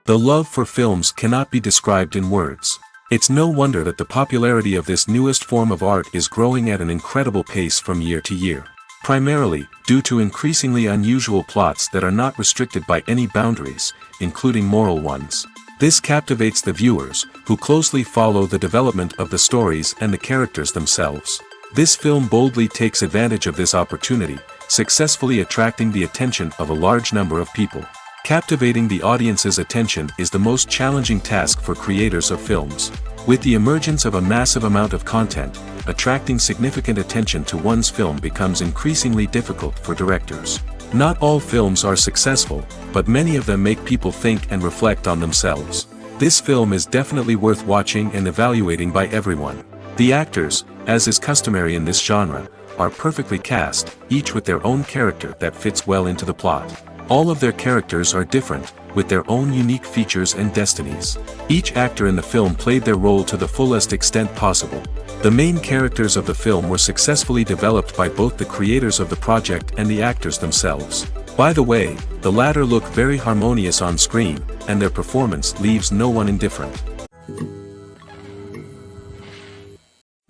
The love for films cannot be described in words. It's no wonder that the popularity of this newest form of art is growing at an incredible pace from year to year. Primarily, due to increasingly unusual plots that are not restricted by any boundaries, including moral ones. This captivates the viewers, who closely follow the development of the stories and the characters themselves. This film boldly takes advantage of this opportunity, successfully attracting the attention of a large number of people. Captivating the audience's attention is the most challenging task for creators of films. With the emergence of a massive amount of content, attracting significant attention to one's film becomes increasingly difficult for directors. Not all films are successful, but many of them make people think and reflect on themselves. This film is definitely worth watching and evaluating by everyone. The actors, as is customary in this genre, are perfectly cast, each with their own character that fits well into the plot. All of their characters are different, with their own unique features and destinies. Each actor in the film played their role to the fullest extent possible. The main characters of the film were successfully developed by both the creators of the project and the actors themselves. By the way, the latter look very harmonious on screen, and their performance leaves no one indifferent.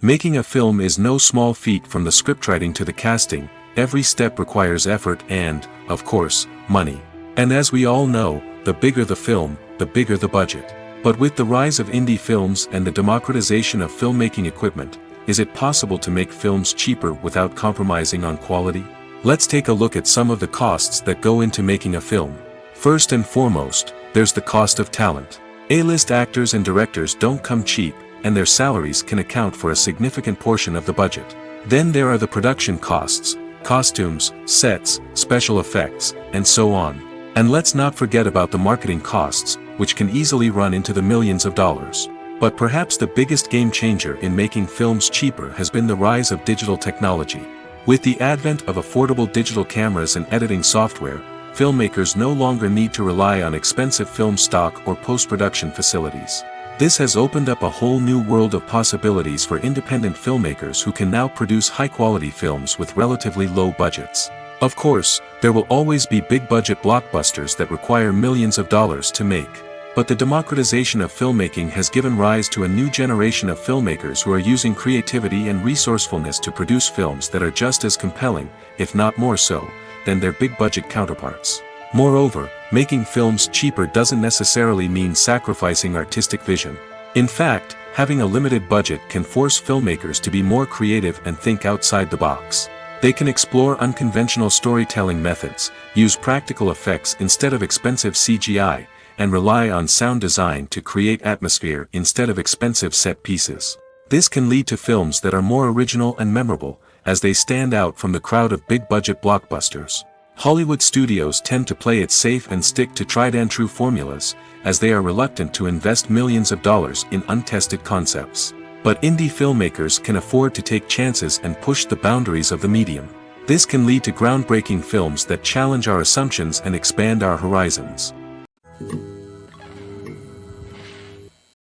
Making a film is no small feat. From the scriptwriting to the casting, every step requires effort and, of course, money. And as we all know, the bigger the film, the bigger the budget. But with the rise of indie films and the democratization of filmmaking equipment, is it possible to make films cheaper without compromising on quality? Let's take a look at some of the costs that go into making a film. First and foremost, there's the cost of talent. A-list actors and directors don't come cheap, and their salaries can account for a significant portion of the budget. Then there are the production costs, costumes, sets, special effects, and so on. And let's not forget about the marketing costs, which can easily run into the millions of dollars. But perhaps the biggest game changer in making films cheaper has been the rise of digital technology. With the advent of affordable digital cameras and editing software, filmmakers no longer need to rely on expensive film stock or post-production facilities. This has opened up a whole new world of possibilities for independent filmmakers who can now produce high-quality films with relatively low budgets. Of course, there will always be big-budget blockbusters that require millions of dollars to make. But the democratization of filmmaking has given rise to a new generation of filmmakers who are using creativity and resourcefulness to produce films that are just as compelling, if not more so, than their big-budget counterparts. Moreover, making films cheaper doesn't necessarily mean sacrificing artistic vision. In fact, having a limited budget can force filmmakers to be more creative and think outside the box. They can explore unconventional storytelling methods, use practical effects instead of expensive CGI, and rely on sound design to create atmosphere instead of expensive set pieces. This can lead to films that are more original and memorable, as they stand out from the crowd of big-budget blockbusters. Hollywood studios tend to play it safe and stick to tried-and-true formulas, as they are reluctant to invest millions of dollars in untested concepts. But indie filmmakers can afford to take chances and push the boundaries of the medium. This can lead to groundbreaking films that challenge our assumptions and expand our horizons.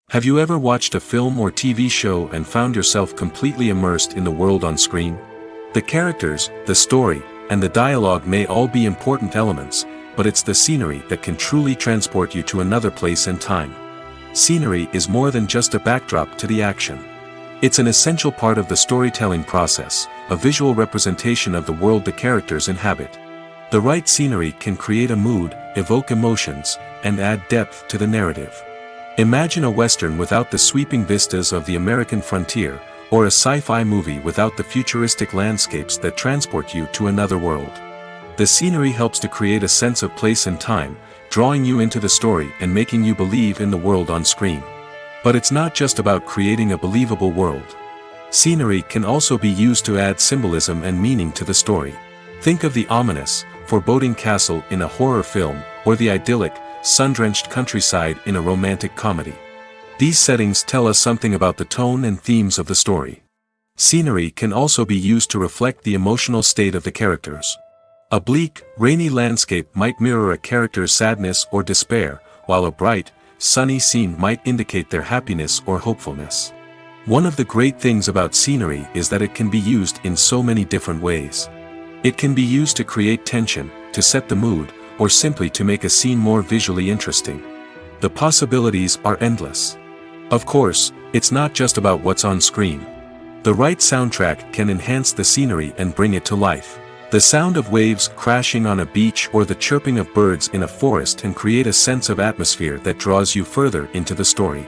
Have you ever watched a film or TV show and found yourself completely immersed in the world on screen? The characters, the story, and the dialogue may all be important elements, but it's the scenery that can truly transport you to another place and time. Scenery is more than just a backdrop to the action. It's an essential part of the storytelling process, a visual representation of the world the characters inhabit. The right scenery can create a mood, evoke emotions, and add depth to the narrative. Imagine a Western without the sweeping vistas of the American frontier, or a sci-fi movie without the futuristic landscapes that transport you to another world. The scenery helps to create a sense of place and time, drawing you into the story and making you believe in the world on screen. But it's not just about creating a believable world. Scenery can also be used to add symbolism and meaning to the story. Think of the ominous, foreboding castle in a horror film, or the idyllic, sun-drenched countryside in a romantic comedy. These settings tell us something about the tone and themes of the story. Scenery can also be used to reflect the emotional state of the characters. A bleak, rainy landscape might mirror a character's sadness or despair, while a bright, sunny scene might indicate their happiness or hopefulness. One of the great things about scenery is that it can be used in so many different ways. It can be used to create tension, to set the mood, or simply to make a scene more visually interesting. The possibilities are endless. Of course, it's not just about what's on screen. The right soundtrack can enhance the scenery and bring it to life. The sound of waves crashing on a beach or the chirping of birds in a forest can create a sense of atmosphere that draws you further into the story.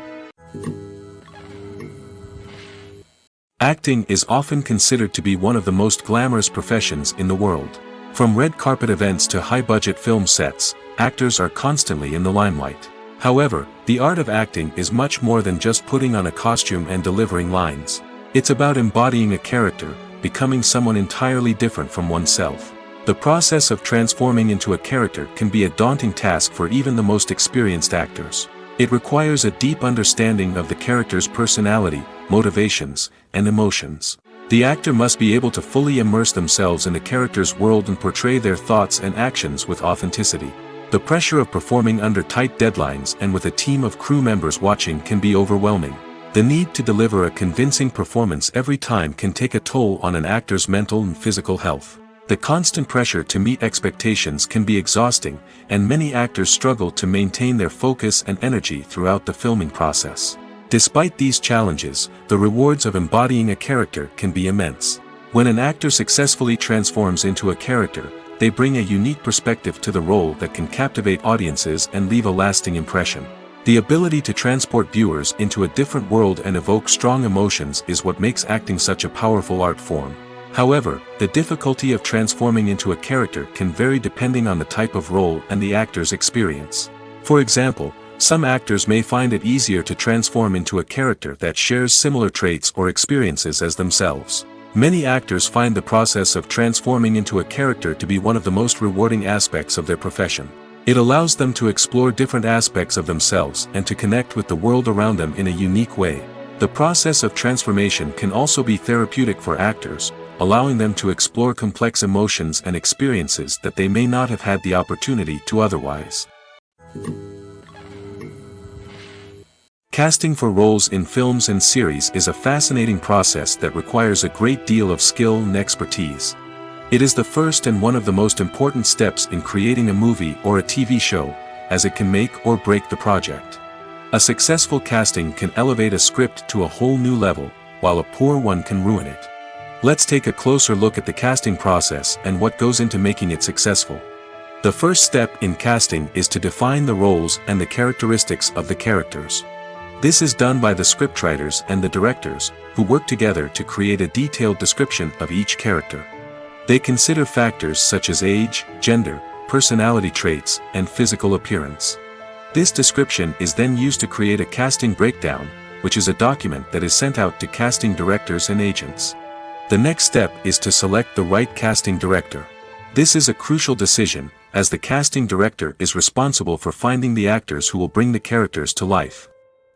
Acting is often considered to be one of the most glamorous professions in the world. From red carpet events to high-budget film sets, actors are constantly in the limelight. However, the art of acting is much more than just putting on a costume and delivering lines. It's about embodying a character, becoming someone entirely different from oneself. The process of transforming into a character can be a daunting task for even the most experienced actors. It requires a deep understanding of the character's personality, motivations, and emotions. The actor must be able to fully immerse themselves in the character's world and portray their thoughts and actions with authenticity. The pressure of performing under tight deadlines and with a team of crew members watching can be overwhelming. The need to deliver a convincing performance every time can take a toll on an actor's mental and physical health. The constant pressure to meet expectations can be exhausting, and many actors struggle to maintain their focus and energy throughout the filming process. Despite these challenges, the rewards of embodying a character can be immense. When an actor successfully transforms into a character, they bring a unique perspective to the role that can captivate audiences and leave a lasting impression. The ability to transport viewers into a different world and evoke strong emotions is what makes acting such a powerful art form. However, the difficulty of transforming into a character can vary depending on the type of role and the actor's experience. For example, some actors may find it easier to transform into a character that shares similar traits or experiences as themselves. Many actors find the process of transforming into a character to be one of the most rewarding aspects of their profession. It allows them to explore different aspects of themselves and to connect with the world around them in a unique way. The process of transformation can also be therapeutic for actors, allowing them to explore complex emotions and experiences that they may not have had the opportunity to otherwise. Casting for roles in films and series is a fascinating process that requires a great deal of skill and expertise. It is the first and one of the most important steps in creating a movie or a TV show, as it can make or break the project. A successful casting can elevate a script to a whole new level, while a poor one can ruin it. Let's take a closer look at the casting process and what goes into making it successful. The first step in casting is to define the roles and the characteristics of the characters. This is done by the scriptwriters and the directors, who work together to create a detailed description of each character. They consider factors such as age, gender, personality traits, and physical appearance. This description is then used to create a casting breakdown, which is a document that is sent out to casting directors and agents. The next step is to select the right casting director. This is a crucial decision, as the casting director is responsible for finding the actors who will bring the characters to life.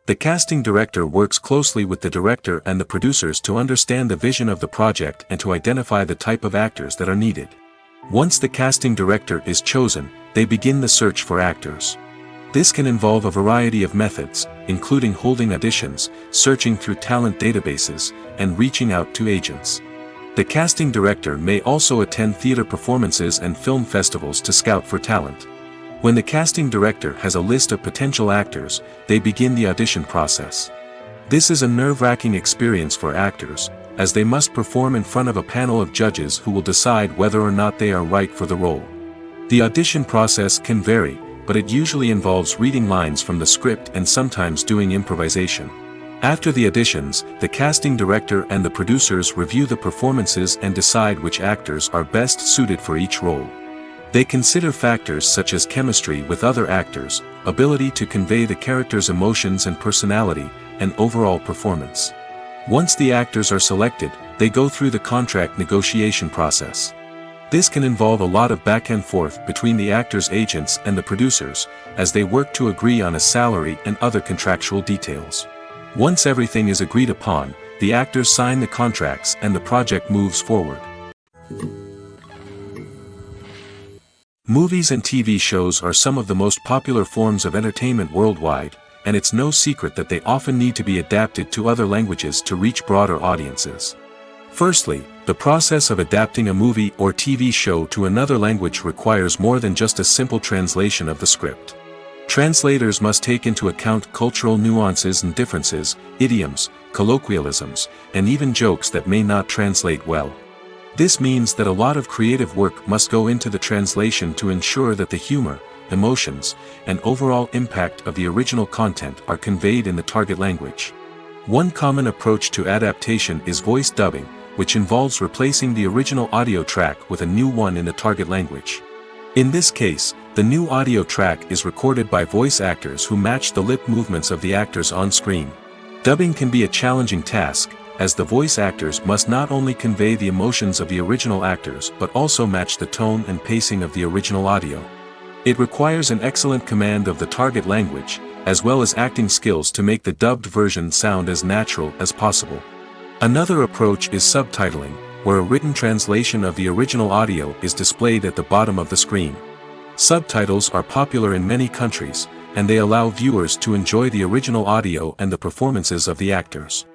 The casting director works closely with the director and the producers to understand the vision of the project and to identify the type of actors that are needed. Once the casting director is chosen, they begin the search for actors. This can involve a variety of methods, including holding auditions, searching through talent databases, and reaching out to agents. The casting director may also attend theater performances and film festivals to scout for talent. When the casting director has a list of potential actors, they begin the audition process. This is a nerve-wracking experience for actors, as they must perform in front of a panel of judges who will decide whether or not they are right for the role. The audition process can vary, but it usually involves reading lines from the script and sometimes doing improvisation. After the auditions, the casting director and the producers review the performances and decide which actors are best suited for each role. They consider factors such as chemistry with other actors, ability to convey the character's emotions and personality, and overall performance. Once the actors are selected, they go through the contract negotiation process. This can involve a lot of back and forth between the actors' agents and the producers, as they work to agree on a salary and other contractual details. Once everything is agreed upon, the actors sign the contracts and the project moves forward. Movies and TV shows are some of the most popular forms of entertainment worldwide, and it's no secret that they often need to be adapted to other languages to reach broader audiences. Firstly, the process of adapting a movie or TV show to another language requires more than just a simple translation of the script. Translators must take into account cultural nuances and differences, idioms, colloquialisms, and even jokes that may not translate well. This means that a lot of creative work must go into the translation to ensure that the humor, emotions, and overall impact of the original content are conveyed in the target language. One common approach to adaptation is voice dubbing, which involves replacing the original audio track with a new one in the target language. In this case, the new audio track is recorded by voice actors who match the lip movements of the actors on screen. Dubbing can be a challenging task, as the voice actors must not only convey the emotions of the original actors but also match the tone and pacing of the original audio. It requires an excellent command of the target language, as well as acting skills to make the dubbed version sound as natural as possible. Another approach is subtitling, where a written translation of the original audio is displayed at the bottom of the screen. Subtitles are popular in many countries, and they allow viewers to enjoy the original audio and the performances of the actors.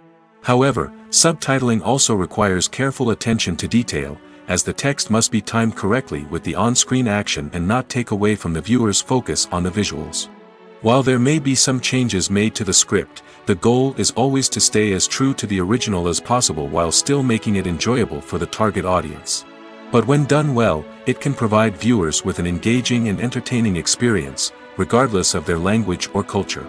However, subtitling also requires careful attention to detail, as the text must be timed correctly with the on-screen action and not take away from the viewer's focus on the visuals. While there may be some changes made to the script, the goal is always to stay as true to the original as possible while still making it enjoyable for the target audience. But when done well, it can provide viewers with an engaging and entertaining experience, regardless of their language or culture.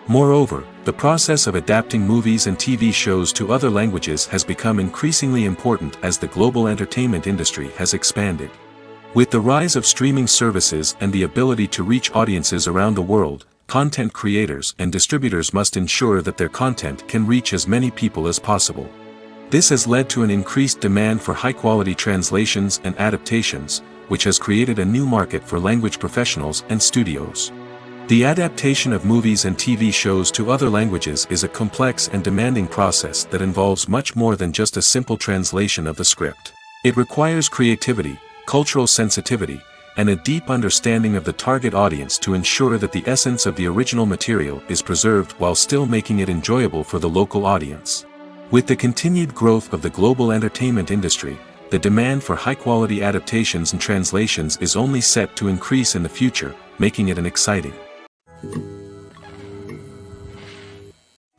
Moreover, the process of adapting movies and TV shows to other languages has become increasingly important as the global entertainment industry has expanded. With the rise of streaming services and the ability to reach audiences around the world, content creators and distributors must ensure that their content can reach as many people as possible. This has led to an increased demand for high-quality translations and adaptations, which has created a new market for language professionals and studios. The adaptation of movies and TV shows to other languages is a complex and demanding process that involves much more than just a simple translation of the script. It requires creativity, cultural sensitivity, and a deep understanding of the target audience to ensure that the essence of the original material is preserved while still making it enjoyable for the local audience. With the continued growth of the global entertainment industry, the demand for high-quality adaptations and translations is only set to increase in the future, making it an exciting.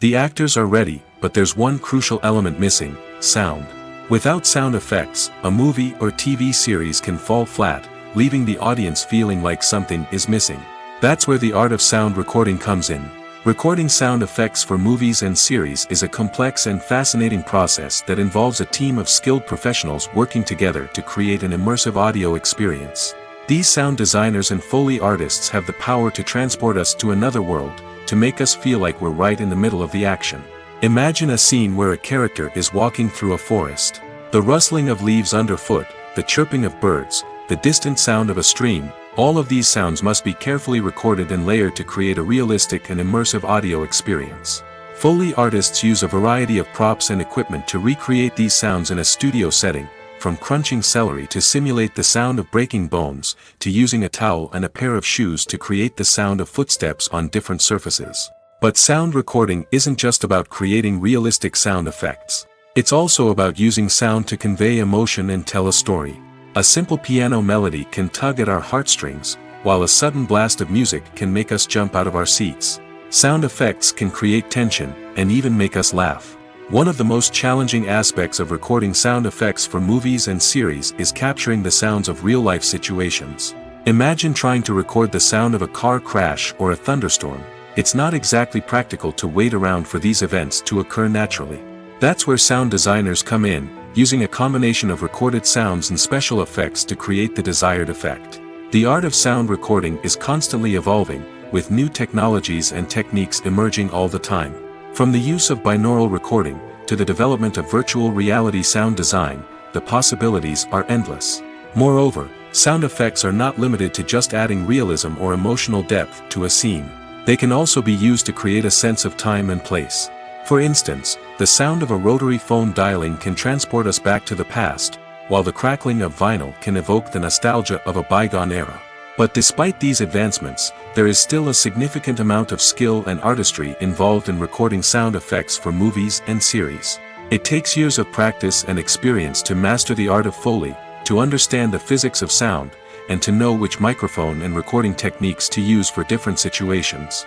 The actors are ready, but there's one crucial element missing: sound. Without sound effects, a movie or TV series can fall flat, leaving the audience feeling like something is missing. That's where the art of sound recording comes in. Recording sound effects for movies and series is a complex and fascinating process that involves a team of skilled professionals working together to create an immersive audio experience. These sound designers and Foley artists have the power to transport us to another world, to make us feel like we're right in the middle of the action. Imagine a scene where a character is walking through a forest. The rustling of leaves underfoot, the chirping of birds, the distant sound of a stream, all of these sounds must be carefully recorded and layered to create a realistic and immersive audio experience. Foley artists use a variety of props and equipment to recreate these sounds in a studio setting, from crunching celery to simulate the sound of breaking bones, to using a towel and a pair of shoes to create the sound of footsteps on different surfaces. But sound recording isn't just about creating realistic sound effects. It's also about using sound to convey emotion and tell a story. A simple piano melody can tug at our heartstrings, while a sudden blast of music can make us jump out of our seats. Sound effects can create tension, and even make us laugh. One of the most challenging aspects of recording sound effects for movies and series is capturing the sounds of real-life situations. Imagine trying to record the sound of a car crash or a thunderstorm. It's not exactly practical to wait around for these events to occur naturally. That's where sound designers come in, using a combination of recorded sounds and special effects to create the desired effect. The art of sound recording is constantly evolving, with new technologies and techniques emerging all the time. From the use of binaural recording, to the development of virtual reality sound design, the possibilities are endless. Moreover, sound effects are not limited to just adding realism or emotional depth to a scene. They can also be used to create a sense of time and place. For instance, the sound of a rotary phone dialing can transport us back to the past, while the crackling of vinyl can evoke the nostalgia of a bygone era. But despite these advancements, there is still a significant amount of skill and artistry involved in recording sound effects for movies and series. It takes years of practice and experience to master the art of Foley, to understand the physics of sound, and to know which microphone and recording techniques to use for different situations.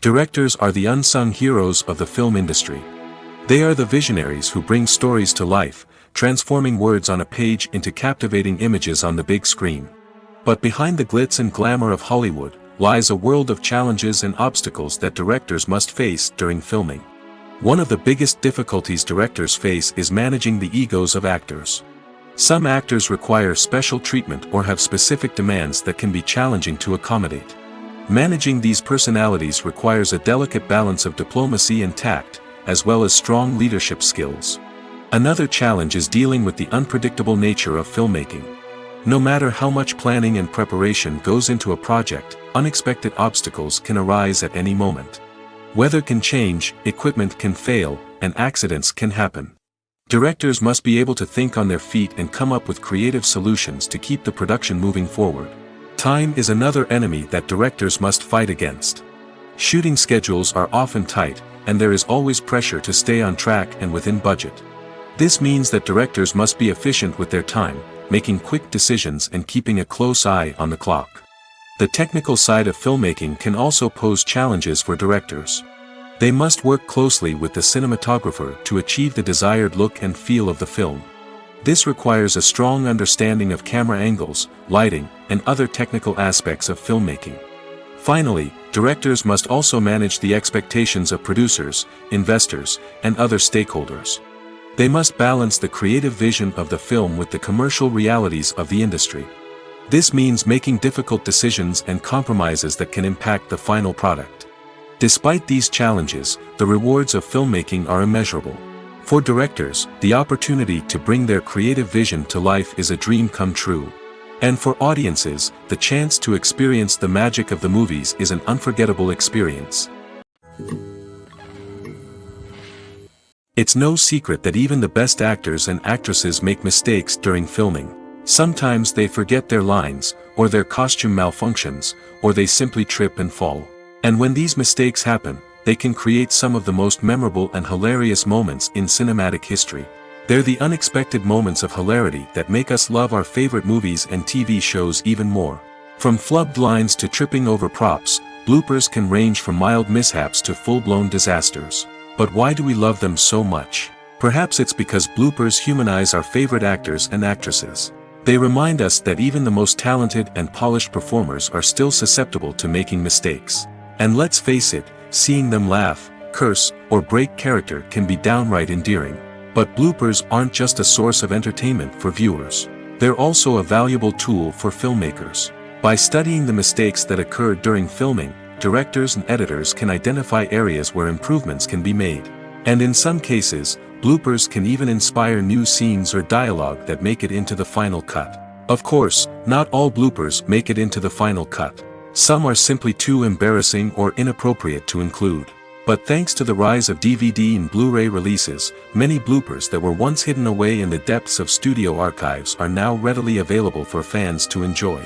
Directors are the unsung heroes of the film industry. They are the visionaries who bring stories to life, transforming words on a page into captivating images on the big screen. But behind the glitz and glamour of Hollywood lies a world of challenges and obstacles that directors must face during filming. One of the biggest difficulties directors face is managing the egos of actors. Some actors require special treatment or have specific demands that can be challenging to accommodate. Managing these personalities requires a delicate balance of diplomacy and tact, as well as strong leadership skills. Another challenge is dealing with the unpredictable nature of filmmaking. No matter how much planning and preparation goes into a project, unexpected obstacles can arise at any moment. Weather can change, equipment can fail, and accidents can happen. Directors must be able to think on their feet and come up with creative solutions to keep the production moving forward. Time is another enemy that directors must fight against. Shooting schedules are often tight, and there is always pressure to stay on track and within budget. This means that directors must be efficient with their time, making quick decisions and keeping a close eye on the clock. The technical side of filmmaking can also pose challenges for directors. They must work closely with the cinematographer to achieve the desired look and feel of the film. This requires a strong understanding of camera angles, lighting, and other technical aspects of filmmaking. Finally, directors must also manage the expectations of producers, investors, and other stakeholders. They must balance the creative vision of the film with the commercial realities of the industry. This means making difficult decisions and compromises that can impact the final product. Despite these challenges, the rewards of filmmaking are immeasurable. For directors, the opportunity to bring their creative vision to life is a dream come true. And for audiences, the chance to experience the magic of the movies is an unforgettable experience. It's no secret that even the best actors and actresses make mistakes during filming. Sometimes they forget their lines, or their costume malfunctions, or they simply trip and fall. And when these mistakes happen, they can create some of the most memorable and hilarious moments in cinematic history. They're the unexpected moments of hilarity that make us love our favorite movies and TV shows even more. From flubbed lines to tripping over props, bloopers can range from mild mishaps to full-blown disasters. But why do we love them so much? Perhaps it's because bloopers humanize our favorite actors and actresses. They remind us that even the most talented and polished performers are still susceptible to making mistakes. And let's face it, seeing them laugh, curse, or break character can be downright endearing. But bloopers aren't just a source of entertainment for viewers. They're also a valuable tool for filmmakers. By studying the mistakes that occurred during filming, directors and editors can identify areas where improvements can be made. And in some cases, bloopers can even inspire new scenes or dialogue that make it into the final cut. Of course, not all bloopers make it into the final cut. Some are simply too embarrassing or inappropriate to include. But thanks to the rise of DVD and Blu-ray releases, many bloopers that were once hidden away in the depths of studio archives are now readily available for fans to enjoy.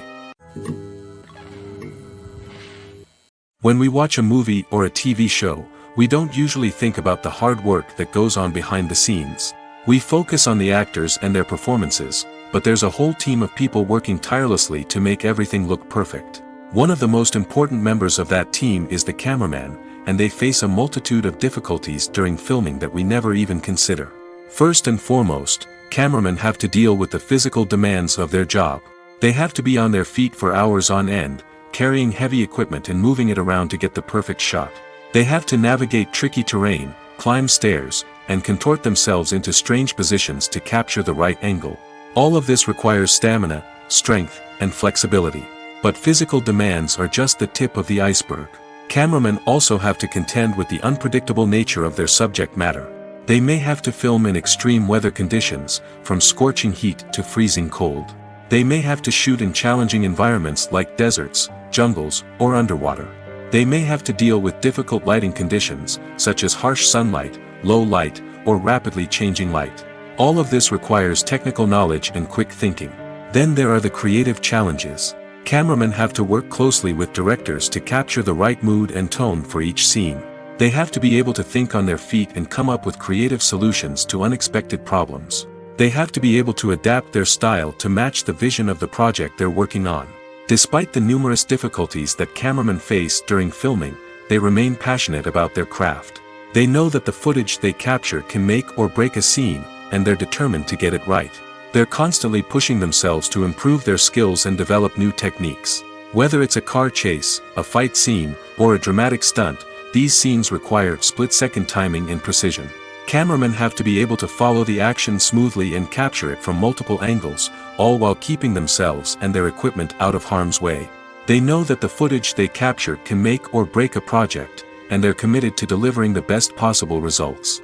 When we watch a movie or a TV show, we don't usually think about the hard work that goes on behind the scenes. We focus on the actors and their performances, but there's a whole team of people working tirelessly to make everything look perfect. One of the most important members of that team is the cameraman, and they face a multitude of difficulties during filming that we never even consider. First and foremost, cameramen have to deal with the physical demands of their job. They have to be on their feet for hours on end, carrying heavy equipment and moving it around to get the perfect shot. They have to navigate tricky terrain, climb stairs, and contort themselves into strange positions to capture the right angle. All of this requires stamina, strength, and flexibility. But physical demands are just the tip of the iceberg. Cameramen also have to contend with the unpredictable nature of their subject matter. They may have to film in extreme weather conditions, from scorching heat to freezing cold. They may have to shoot in challenging environments like deserts, jungles, or underwater. They may have to deal with difficult lighting conditions, such as harsh sunlight, low light, or rapidly changing light. All of this requires technical knowledge and quick thinking. Then there are the creative challenges. Cameramen have to work closely with directors to capture the right mood and tone for each scene. They have to be able to think on their feet and come up with creative solutions to unexpected problems. They have to be able to adapt their style to match the vision of the project they're working on. Despite the numerous difficulties that cameramen face during filming, they remain passionate about their craft. They know that the footage they capture can make or break a scene, and they're determined to get it right. They're constantly pushing themselves to improve their skills and develop new techniques. Whether it's a car chase, a fight scene, or a dramatic stunt, these scenes require split-second timing and precision. Cameramen have to be able to follow the action smoothly and capture it from multiple angles, all while keeping themselves and their equipment out of harm's way. They know that the footage they capture can make or break a project, and they're committed to delivering the best possible results.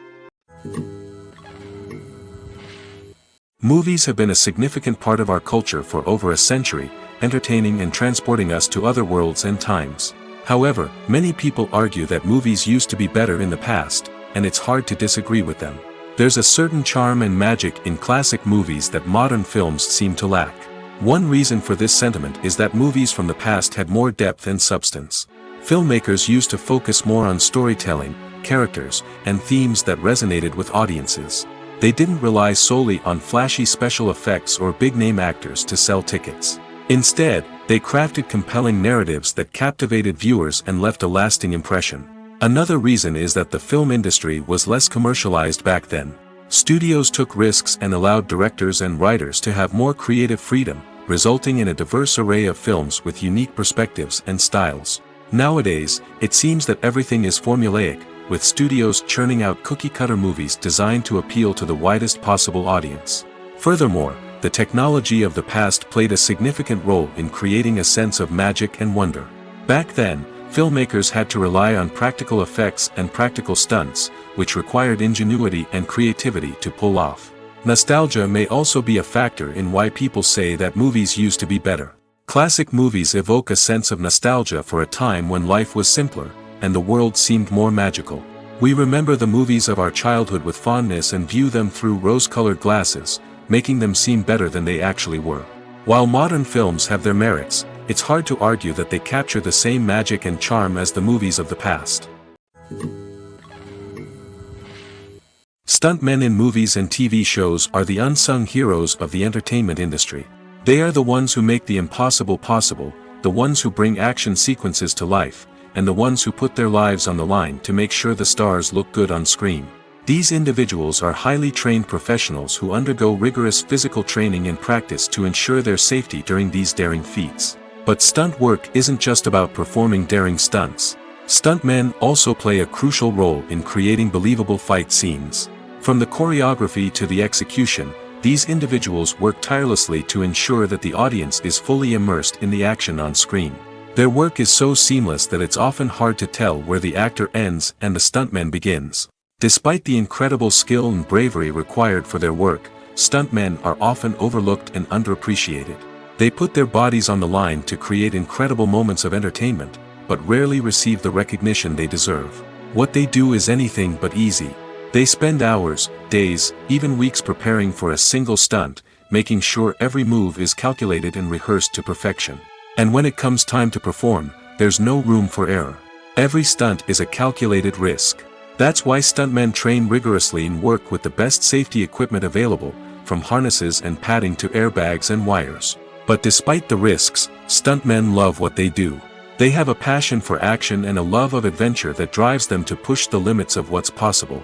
Movies have been a significant part of our culture for over a century, entertaining and transporting us to other worlds and times. However, many people argue that movies used to be better in the past, and it's hard to disagree with them. There's a certain charm and magic in classic movies that modern films seem to lack. One reason for this sentiment is that movies from the past had more depth and substance. Filmmakers used to focus more on storytelling, characters, and themes that resonated with audiences. They didn't rely solely on flashy special effects or big-name actors to sell tickets. Instead, they crafted compelling narratives that captivated viewers and left a lasting impression. Another reason is that the film industry was less commercialized back then. Studios took risks and allowed directors and writers to have more creative freedom, resulting in a diverse array of films with unique perspectives and styles. Nowadays, it seems that everything is formulaic, with studios churning out cookie-cutter movies designed to appeal to the widest possible audience. Furthermore, the technology of the past played a significant role in creating a sense of magic and wonder. Back then, filmmakers had to rely on practical effects and practical stunts, which required ingenuity and creativity to pull off. Nostalgia may also be a factor in why people say that movies used to be better. Classic movies evoke a sense of nostalgia for a time when life was simpler, and the world seemed more magical. We remember the movies of our childhood with fondness and view them through rose-colored glasses, making them seem better than they actually were. While modern films have their merits, it's hard to argue that they capture the same magic and charm as the movies of the past. Stuntmen in movies and TV shows are the unsung heroes of the entertainment industry. They are the ones who make the impossible possible, the ones who bring action sequences to life, and the ones who put their lives on the line to make sure the stars look good on screen. These individuals are highly trained professionals who undergo rigorous physical training and practice to ensure their safety during these daring feats. But stunt work isn't just about performing daring stunts. Stuntmen also play a crucial role in creating believable fight scenes. From the choreography to the execution, these individuals work tirelessly to ensure that the audience is fully immersed in the action on screen. Their work is so seamless that it's often hard to tell where the actor ends and the stuntman begins. Despite the incredible skill and bravery required for their work, stuntmen are often overlooked and underappreciated. They put their bodies on the line to create incredible moments of entertainment, but rarely receive the recognition they deserve. What they do is anything but easy. They spend hours, days, even weeks preparing for a single stunt, making sure every move is calculated and rehearsed to perfection. And when it comes time to perform, there's no room for error. Every stunt is a calculated risk. That's why stuntmen train rigorously and work with the best safety equipment available, from harnesses and padding to airbags and wires. But despite the risks, stuntmen love what they do. They have a passion for action and a love of adventure that drives them to push the limits of what's possible.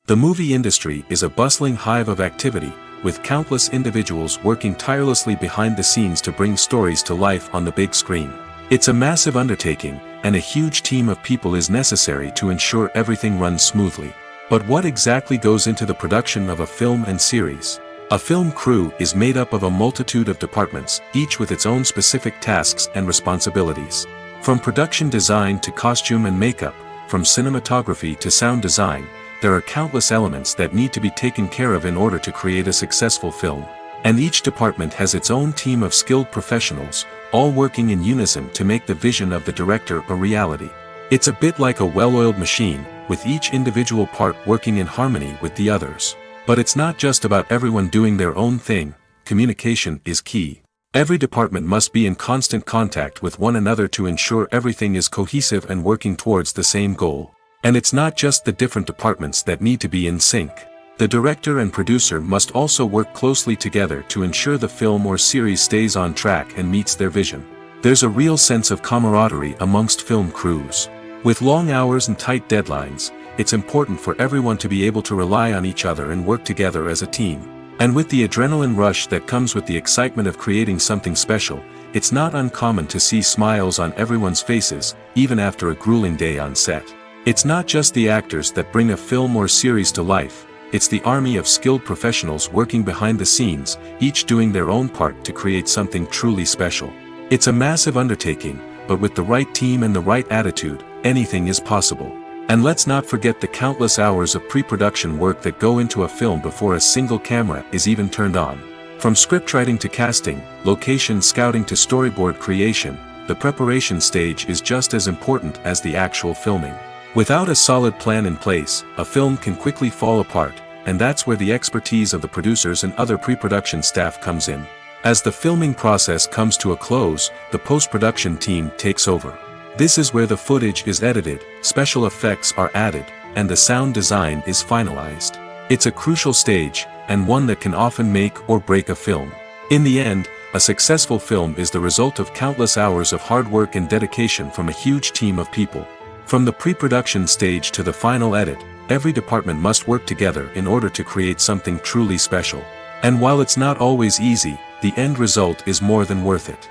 The movie industry is a bustling hive of activity, with countless individuals working tirelessly behind the scenes to bring stories to life on the big screen. It's a massive undertaking, and a huge team of people is necessary to ensure everything runs smoothly. But what exactly goes into the production of a film and series? A film crew is made up of a multitude of departments, each with its own specific tasks and responsibilities. From production design to costume and makeup, from cinematography to sound design, there are countless elements that need to be taken care of in order to create a successful film. And each department has its own team of skilled professionals, all working in unison to make the vision of the director a reality. It's a bit like a well-oiled machine, with each individual part working in harmony with the others. But it's not just about everyone doing their own thing. Communication is key. Every department must be in constant contact with one another to ensure everything is cohesive and working towards the same goal. And it's not just the different departments that need to be in sync. The director and producer must also work closely together to ensure the film or series stays on track and meets their vision. There's a real sense of camaraderie amongst film crews. With long hours and tight deadlines, it's important for everyone to be able to rely on each other and work together as a team. And with the adrenaline rush that comes with the excitement of creating something special, it's not uncommon to see smiles on everyone's faces, even after a grueling day on set. It's not just the actors that bring a film or series to life, it's the army of skilled professionals working behind the scenes, each doing their own part to create something truly special. It's a massive undertaking, but with the right team and the right attitude, anything is possible. And let's not forget the countless hours of pre-production work that go into a film before a single camera is even turned on. From scriptwriting to casting, location scouting to storyboard creation, the preparation stage is just as important as the actual filming. Without a solid plan in place, a film can quickly fall apart, and that's where the expertise of the producers and other pre-production staff comes in. As the filming process comes to a close, the post-production team takes over. This is where the footage is edited, special effects are added, and the sound design is finalized. It's a crucial stage, and one that can often make or break a film. In the end, a successful film is the result of countless hours of hard work and dedication from a huge team of people. From the pre-production stage to the final edit, every department must work together in order to create something truly special. And while it's not always easy, the end result is more than worth it.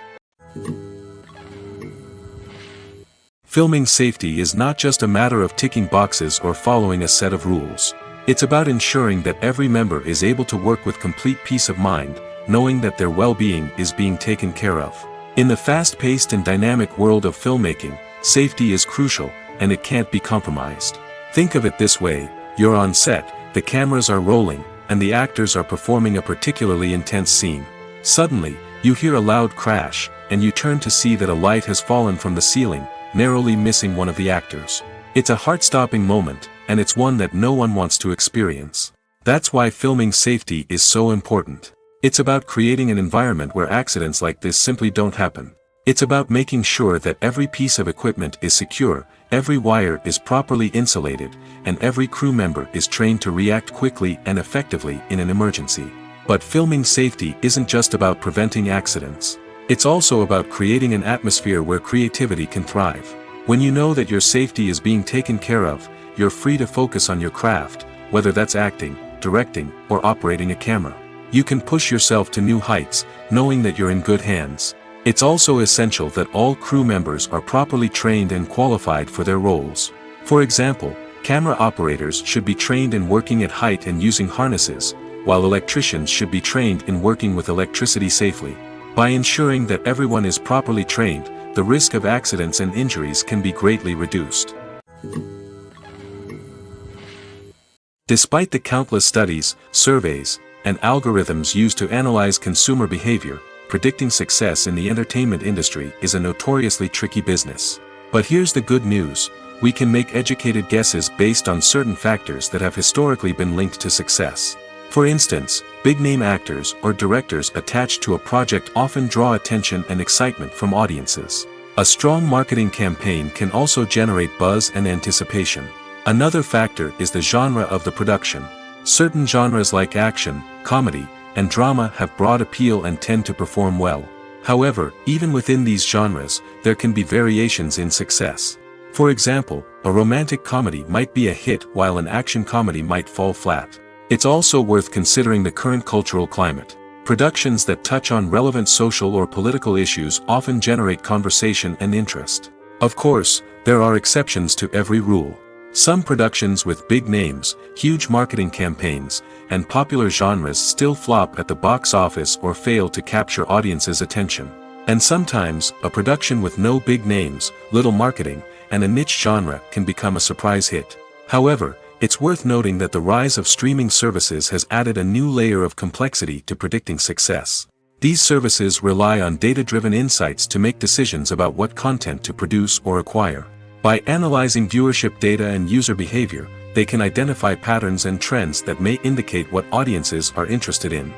Filming safety is not just a matter of ticking boxes or following a set of rules. It's about ensuring that every member is able to work with complete peace of mind, knowing that their well-being is being taken care of. In the fast-paced and dynamic world of filmmaking, safety is crucial, and it can't be compromised. Think of it this way, you're on set, the cameras are rolling, and the actors are performing a particularly intense scene. Suddenly, you hear a loud crash, and you turn to see that a light has fallen from the ceiling, narrowly missing one of the actors. It's a heart-stopping moment, and it's one that no one wants to experience. That's why filming safety is so important. It's about creating an environment where accidents like this simply don't happen. It's about making sure that every piece of equipment is secure, every wire is properly insulated, and every crew member is trained to react quickly and effectively in an emergency. But filming safety isn't just about preventing accidents. It's also about creating an atmosphere where creativity can thrive. When you know that your safety is being taken care of, you're free to focus on your craft, whether that's acting, directing, or operating a camera. You can push yourself to new heights, knowing that you're in good hands. It's also essential that all crew members are properly trained and qualified for their roles. For example, camera operators should be trained in working at height and using harnesses, while electricians should be trained in working with electricity safely. By ensuring that everyone is properly trained, the risk of accidents and injuries can be greatly reduced. Despite the countless studies, surveys, and algorithms used to analyze consumer behavior, predicting success in the entertainment industry is a notoriously tricky business. But here's the good news, we can make educated guesses based on certain factors that have historically been linked to success. For instance, big-name actors or directors attached to a project often draw attention and excitement from audiences. A strong marketing campaign can also generate buzz and anticipation. Another factor is the genre of the production. Certain genres like action, comedy, and drama have broad appeal and tend to perform well. However, even within these genres, there can be variations in success. For example, a romantic comedy might be a hit while an action comedy might fall flat. It's also worth considering the current cultural climate. Productions that touch on relevant social or political issues often generate conversation and interest. Of course, there are exceptions to every rule. Some productions with big names, huge marketing campaigns, and popular genres still flop at the box office or fail to capture audiences' attention. And sometimes, a production with no big names, little marketing, and a niche genre can become a surprise hit. However, it's worth noting that the rise of streaming services has added a new layer of complexity to predicting success. These services rely on data-driven insights to make decisions about what content to produce or acquire. By analyzing viewership data and user behavior, they can identify patterns and trends that may indicate what audiences are interested in.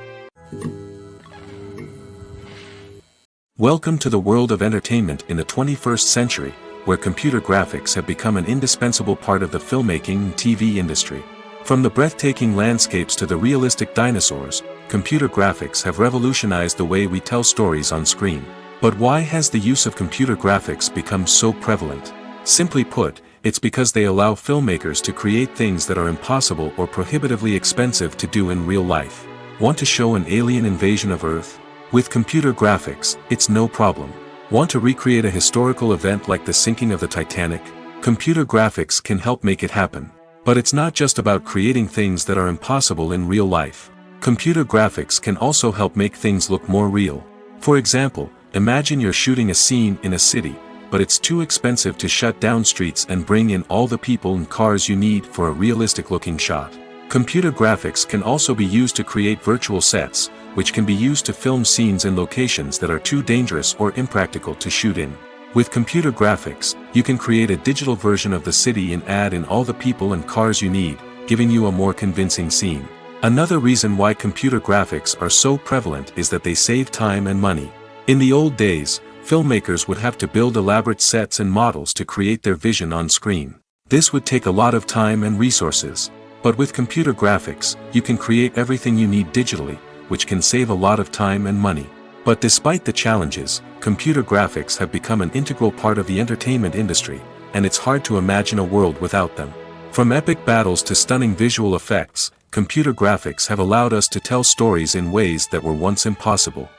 Welcome to the world of entertainment in the 21st century, where computer graphics have become an indispensable part of the filmmaking and TV industry. From the breathtaking landscapes to the realistic dinosaurs, computer graphics have revolutionized the way we tell stories on screen. But why has the use of computer graphics become so prevalent? Simply put, it's because they allow filmmakers to create things that are impossible or prohibitively expensive to do in real life. Want to show an alien invasion of Earth? With computer graphics, it's no problem. Want to recreate a historical event like the sinking of the Titanic? Computer graphics can help make it happen. But it's not just about creating things that are impossible in real life. Computer graphics can also help make things look more real. For example, imagine you're shooting a scene in a city, but it's too expensive to shut down streets and bring in all the people and cars you need for a realistic-looking shot. Computer graphics can also be used to create virtual sets, which can be used to film scenes in locations that are too dangerous or impractical to shoot in. With computer graphics, you can create a digital version of the city and add in all the people and cars you need, giving you a more convincing scene. Another reason why computer graphics are so prevalent is that they save time and money. In the old days, filmmakers would have to build elaborate sets and models to create their vision on screen. This would take a lot of time and resources. But with computer graphics, you can create everything you need digitally, which can save a lot of time and money. But despite the challenges, computer graphics have become an integral part of the entertainment industry, and it's hard to imagine a world without them. From epic battles to stunning visual effects, computer graphics have allowed us to tell stories in ways that were once impossible.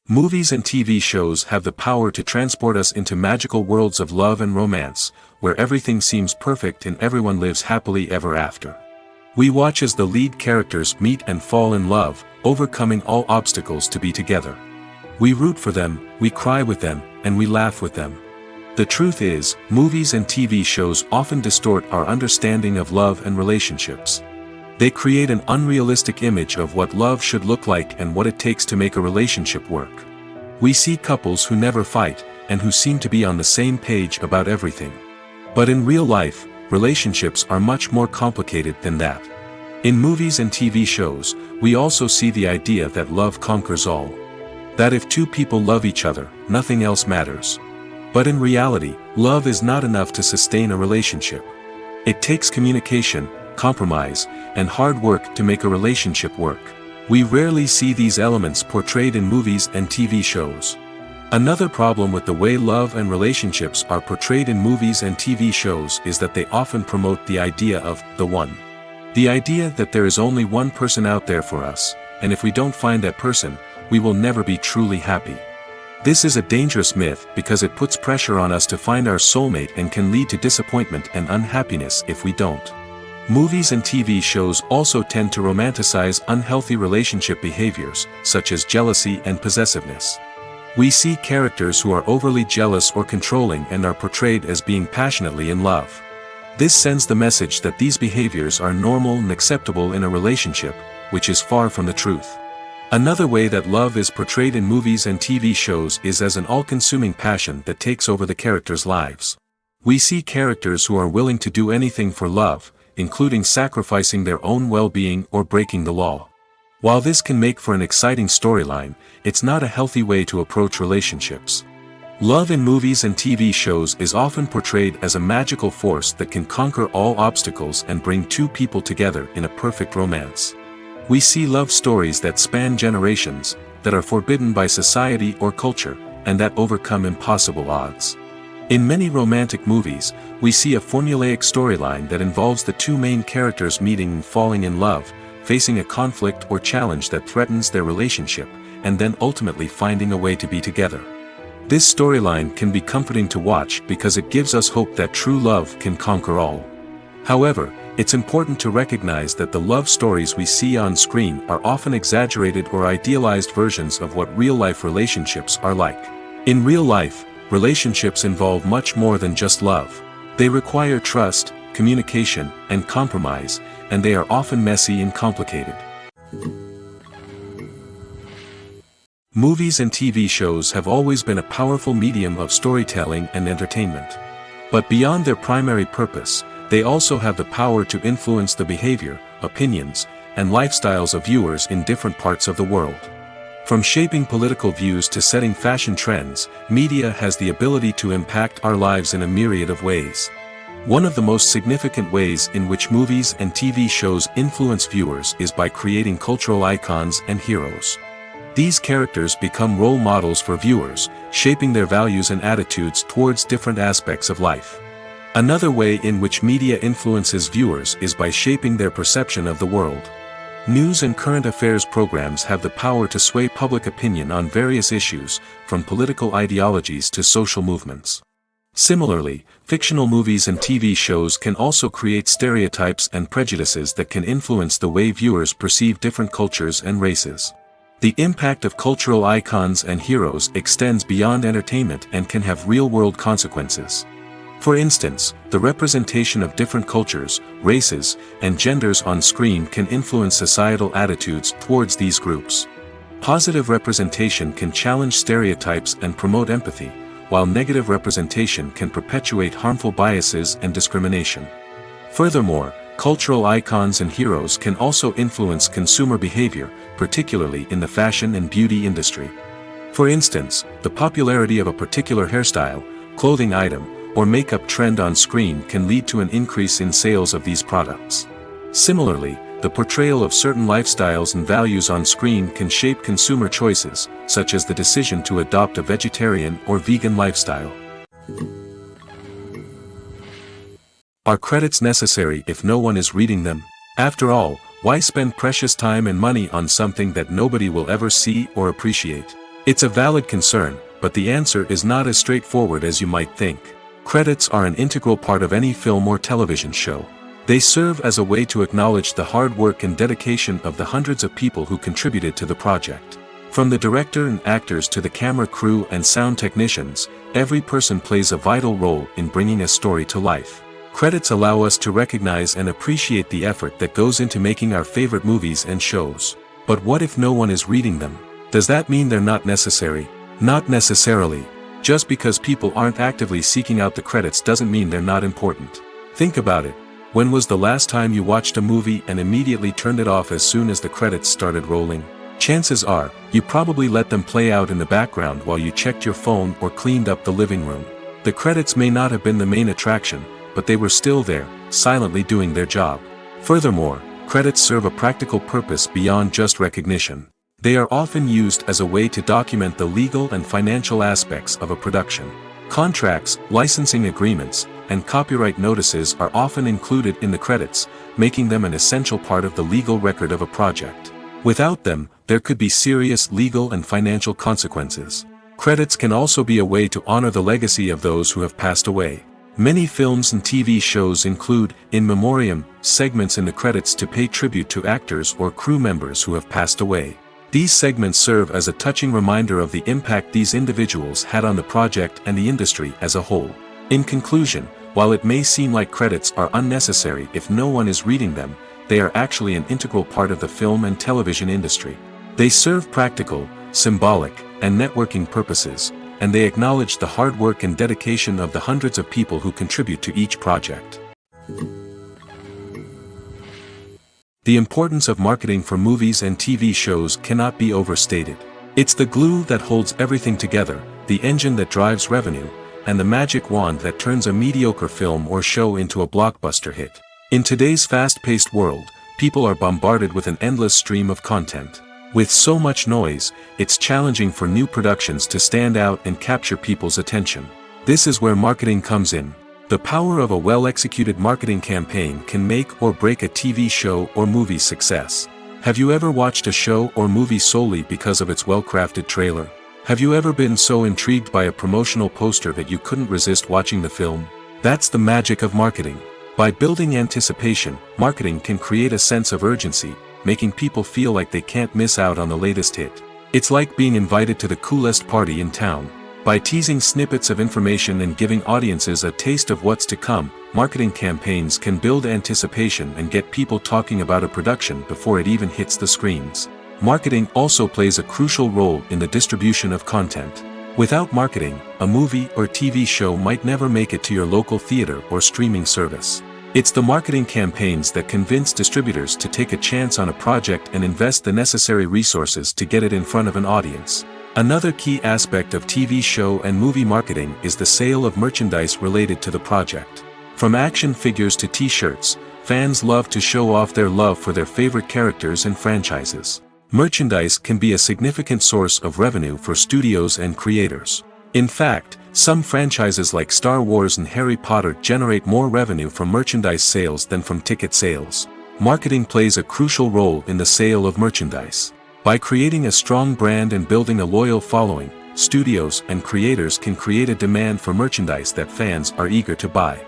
Movies and TV shows have the power to transport us into magical worlds of love and romance, where everything seems perfect and everyone lives happily ever after. We watch as the lead characters meet and fall in love, overcoming all obstacles to be together. We root for them, we cry with them, and we laugh with them. The truth is, movies and TV shows often distort our understanding of love and relationships. They create an unrealistic image of what love should look like and what it takes to make a relationship work. We see couples who never fight, and who seem to be on the same page about everything. But in real life, relationships are much more complicated than that. In movies and TV shows, we also see the idea that love conquers all. That if two people love each other, nothing else matters. But in reality, love is not enough to sustain a relationship. It takes communication, compromise, and hard work to make a relationship work. We rarely see these elements portrayed in movies and TV shows. Another problem with the way love and relationships are portrayed in movies and TV shows is that they often promote the idea of the one. The idea that there is only one person out there for us, and if we don't find that person, we will never be truly happy. This is a dangerous myth because it puts pressure on us to find our soulmate and can lead to disappointment and unhappiness if we don't. Movies and TV shows also tend to romanticize unhealthy relationship behaviors, such as jealousy and possessiveness. We see characters who are overly jealous or controlling and are portrayed as being passionately in love. This sends the message that these behaviors are normal and acceptable in a relationship, which is far from the truth. Another way that love is portrayed in movies and TV shows is as an all-consuming passion that takes over the characters' lives. We see characters who are willing to do anything for love, including sacrificing their own well-being or breaking the law. While this can make for an exciting storyline, it's not a healthy way to approach relationships. Love in movies and TV shows is often portrayed as a magical force that can conquer all obstacles and bring two people together in a perfect romance. We see love stories that span generations, that are forbidden by society or culture, and that overcome impossible odds. In many romantic movies, we see a formulaic storyline that involves the two main characters meeting and falling in love, facing a conflict or challenge that threatens their relationship, and then ultimately finding a way to be together. This storyline can be comforting to watch because it gives us hope that true love can conquer all. However, it's important to recognize that the love stories we see on screen are often exaggerated or idealized versions of what real-life relationships are like. In real life, relationships involve much more than just love. They require trust, communication, and compromise, and they are often messy and complicated. Movies and TV shows have always been a powerful medium of storytelling and entertainment. But beyond their primary purpose, they also have the power to influence the behavior, opinions, and lifestyles of viewers in different parts of the world. From shaping political views to setting fashion trends, media has the ability to impact our lives in a myriad of ways. One of the most significant ways in which movies and TV shows influence viewers is by creating cultural icons and heroes. These characters become role models for viewers, shaping their values and attitudes towards different aspects of life. Another way in which media influences viewers is by shaping their perception of the world. News and current affairs programs have the power to sway public opinion on various issues, from political ideologies to social movements. Similarly, fictional movies and TV shows can also create stereotypes and prejudices that can influence the way viewers perceive different cultures and races. The impact of cultural icons and heroes extends beyond entertainment and can have real-world consequences. For instance, the representation of different cultures, races, and genders on screen can influence societal attitudes towards these groups. Positive representation can challenge stereotypes and promote empathy, while negative representation can perpetuate harmful biases and discrimination. Furthermore, cultural icons and heroes can also influence consumer behavior, particularly in the fashion and beauty industry. For instance, the popularity of a particular hairstyle, clothing item, or makeup trend on screen can lead to an increase in sales of these products. Similarly, the portrayal of certain lifestyles and values on screen can shape consumer choices, such as the decision to adopt a vegetarian or vegan lifestyle. Are credits necessary if no one is reading them? After all, why spend precious time and money on something that nobody will ever see or appreciate? It's a valid concern, but the answer is not as straightforward as you might think. Credits are an integral part of any film or television show. They serve as a way to acknowledge the hard work and dedication of the hundreds of people who contributed to the project. From the director and actors to the camera crew and sound technicians, every person plays a vital role in bringing a story to life. Credits allow us to recognize and appreciate the effort that goes into making our favorite movies and shows. But what if no one is reading them? Does that mean they're not necessary? Not necessarily. Just because people aren't actively seeking out the credits doesn't mean they're not important. Think about it. When was the last time you watched a movie and immediately turned it off as soon as the credits started rolling? Chances are, you probably let them play out in the background while you checked your phone or cleaned up the living room. The credits may not have been the main attraction, but they were still there, silently doing their job. Furthermore, credits serve a practical purpose beyond just recognition. They are often used as a way to document the legal and financial aspects of a production. Contracts, licensing agreements, and copyright notices are often included in the credits, making them an essential part of the legal record of a project. Without them, there could be serious legal and financial consequences. Credits can also be a way to honor the legacy of those who have passed away. Many films and TV shows include, in memoriam, segments in the credits to pay tribute to actors or crew members who have passed away. These segments serve as a touching reminder of the impact these individuals had on the project and the industry as a whole. In conclusion, while it may seem like credits are unnecessary if no one is reading them, they are actually an integral part of the film and television industry. They serve practical, symbolic, and networking purposes, and they acknowledge the hard work and dedication of the hundreds of people who contribute to each project. The importance of marketing for movies and TV shows cannot be overstated. It's the glue that holds everything together, the engine that drives revenue, and the magic wand that turns a mediocre film or show into a blockbuster hit. In today's fast-paced world, people are bombarded with an endless stream of content. With so much noise, it's challenging for new productions to stand out and capture people's attention. This is where marketing comes in. The power of a well-executed marketing campaign can make or break a TV show or movie's success. Have you ever watched a show or movie solely because of its well-crafted trailer? Have you ever been so intrigued by a promotional poster that you couldn't resist watching the film? That's the magic of marketing. By building anticipation, marketing can create a sense of urgency, making people feel like they can't miss out on the latest hit. It's like being invited to the coolest party in town. By teasing snippets of information and giving audiences a taste of what's to come, marketing campaigns can build anticipation and get people talking about a production before it even hits the screens. Marketing also plays a crucial role in the distribution of content. Without marketing, a movie or TV show might never make it to your local theater or streaming service. It's the marketing campaigns that convince distributors to take a chance on a project and invest the necessary resources to get it in front of an audience. Another key aspect of TV show and movie marketing is the sale of merchandise related to the project. From action figures to t-shirts, fans love to show off their love for their favorite characters and franchises. Merchandise can be a significant source of revenue for studios and creators. In fact, some franchises like Star Wars and Harry Potter generate more revenue from merchandise sales than from ticket sales. Marketing plays a crucial role in the sale of merchandise. By creating a strong brand and building a loyal following, studios and creators can create a demand for merchandise that fans are eager to buy.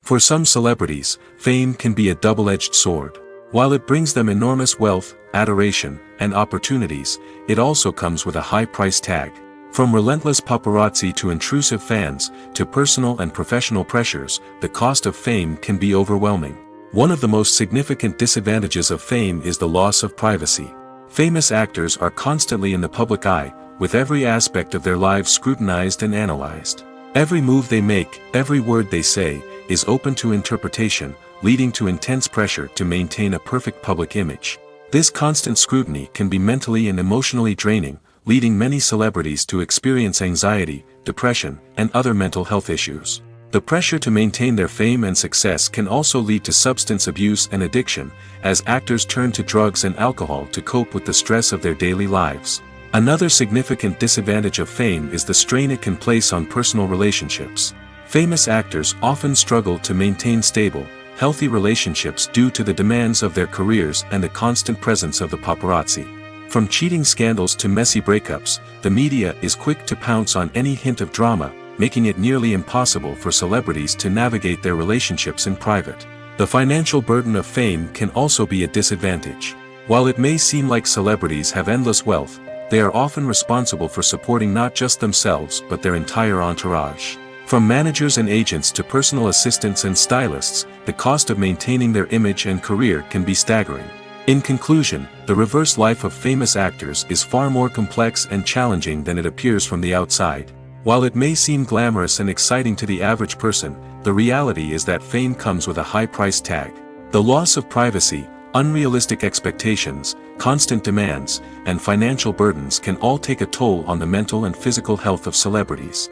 For some celebrities, fame can be a double-edged sword. While it brings them enormous wealth, adoration, and opportunities, it also comes with a high price tag. From relentless paparazzi to intrusive fans, to personal and professional pressures, the cost of fame can be overwhelming. One of the most significant disadvantages of fame is the loss of privacy. Famous actors are constantly in the public eye, with every aspect of their lives scrutinized and analyzed. Every move they make, every word they say, is open to interpretation, leading to intense pressure to maintain a perfect public image. This constant scrutiny can be mentally and emotionally draining, leading many celebrities to experience anxiety, depression, and other mental health issues. The pressure to maintain their fame and success can also lead to substance abuse and addiction, as actors turn to drugs and alcohol to cope with the stress of their daily lives. Another significant disadvantage of fame is the strain it can place on personal relationships. Famous actors often struggle to maintain stable, healthy relationships due to the demands of their careers and the constant presence of the paparazzi. From cheating scandals to messy breakups, the media is quick to pounce on any hint of drama, making it nearly impossible for celebrities to navigate their relationships in private. The financial burden of fame can also be a disadvantage. While it may seem like celebrities have endless wealth, they are often responsible for supporting not just themselves but their entire entourage. From managers and agents to personal assistants and stylists, the cost of maintaining their image and career can be staggering. In conclusion, the reverse life of famous actors is far more complex and challenging than it appears from the outside. While it may seem glamorous and exciting to the average person, the reality is that fame comes with a high price tag. The loss of privacy, unrealistic expectations, constant demands, and financial burdens can all take a toll on the mental and physical health of celebrities.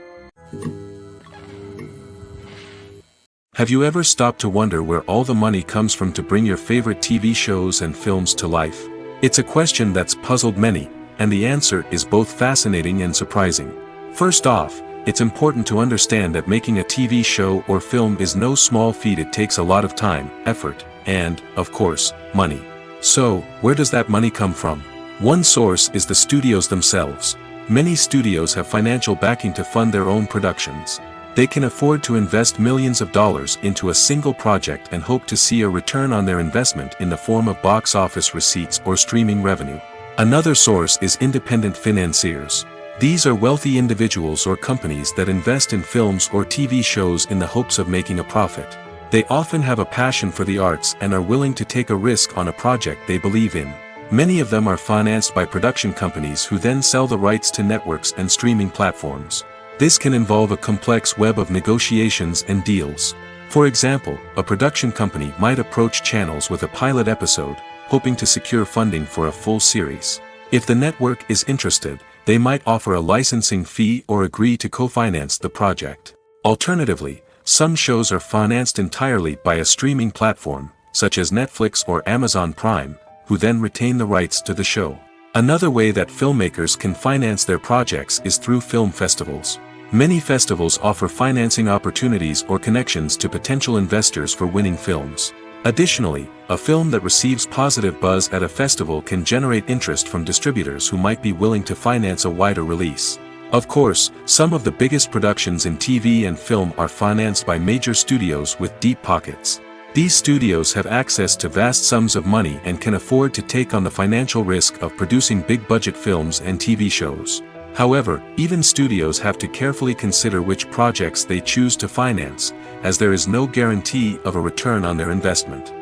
Have you ever stopped to wonder where all the money comes from to bring your favorite TV shows and films to life? It's a question that's puzzled many, and the answer is both fascinating and surprising. First off, it's important to understand that making a TV show or film is no small feat. It takes a lot of time, effort, and, of course, money. So, where does that money come from? One source is the studios themselves. Many studios have financial backing to fund their own productions. They can afford to invest millions of dollars into a single project and hope to see a return on their investment in the form of box office receipts or streaming revenue. Another source is independent financiers. These are wealthy individuals or companies that invest in films or TV shows in the hopes of making a profit. They often have a passion for the arts and are willing to take a risk on a project they believe in. Many of them are financed by production companies who then sell the rights to networks and streaming platforms. This can involve a complex web of negotiations and deals. For example, a production company might approach channels with a pilot episode, hoping to secure funding for a full series. If the network is interested, they might offer a licensing fee or agree to co-finance the project. Alternatively, some shows are financed entirely by a streaming platform, such as Netflix or Amazon Prime, who then retain the rights to the show. Another way that filmmakers can finance their projects is through film festivals. Many festivals offer financing opportunities or connections to potential investors for winning films. Additionally, a film that receives positive buzz at a festival can generate interest from distributors who might be willing to finance a wider release. Of course, some of the biggest productions in TV and film are financed by major studios with deep pockets. These studios have access to vast sums of money and can afford to take on the financial risk of producing big-budget films and TV shows. However, even studios have to carefully consider which projects they choose to finance, as there is no guarantee of a return on their investment.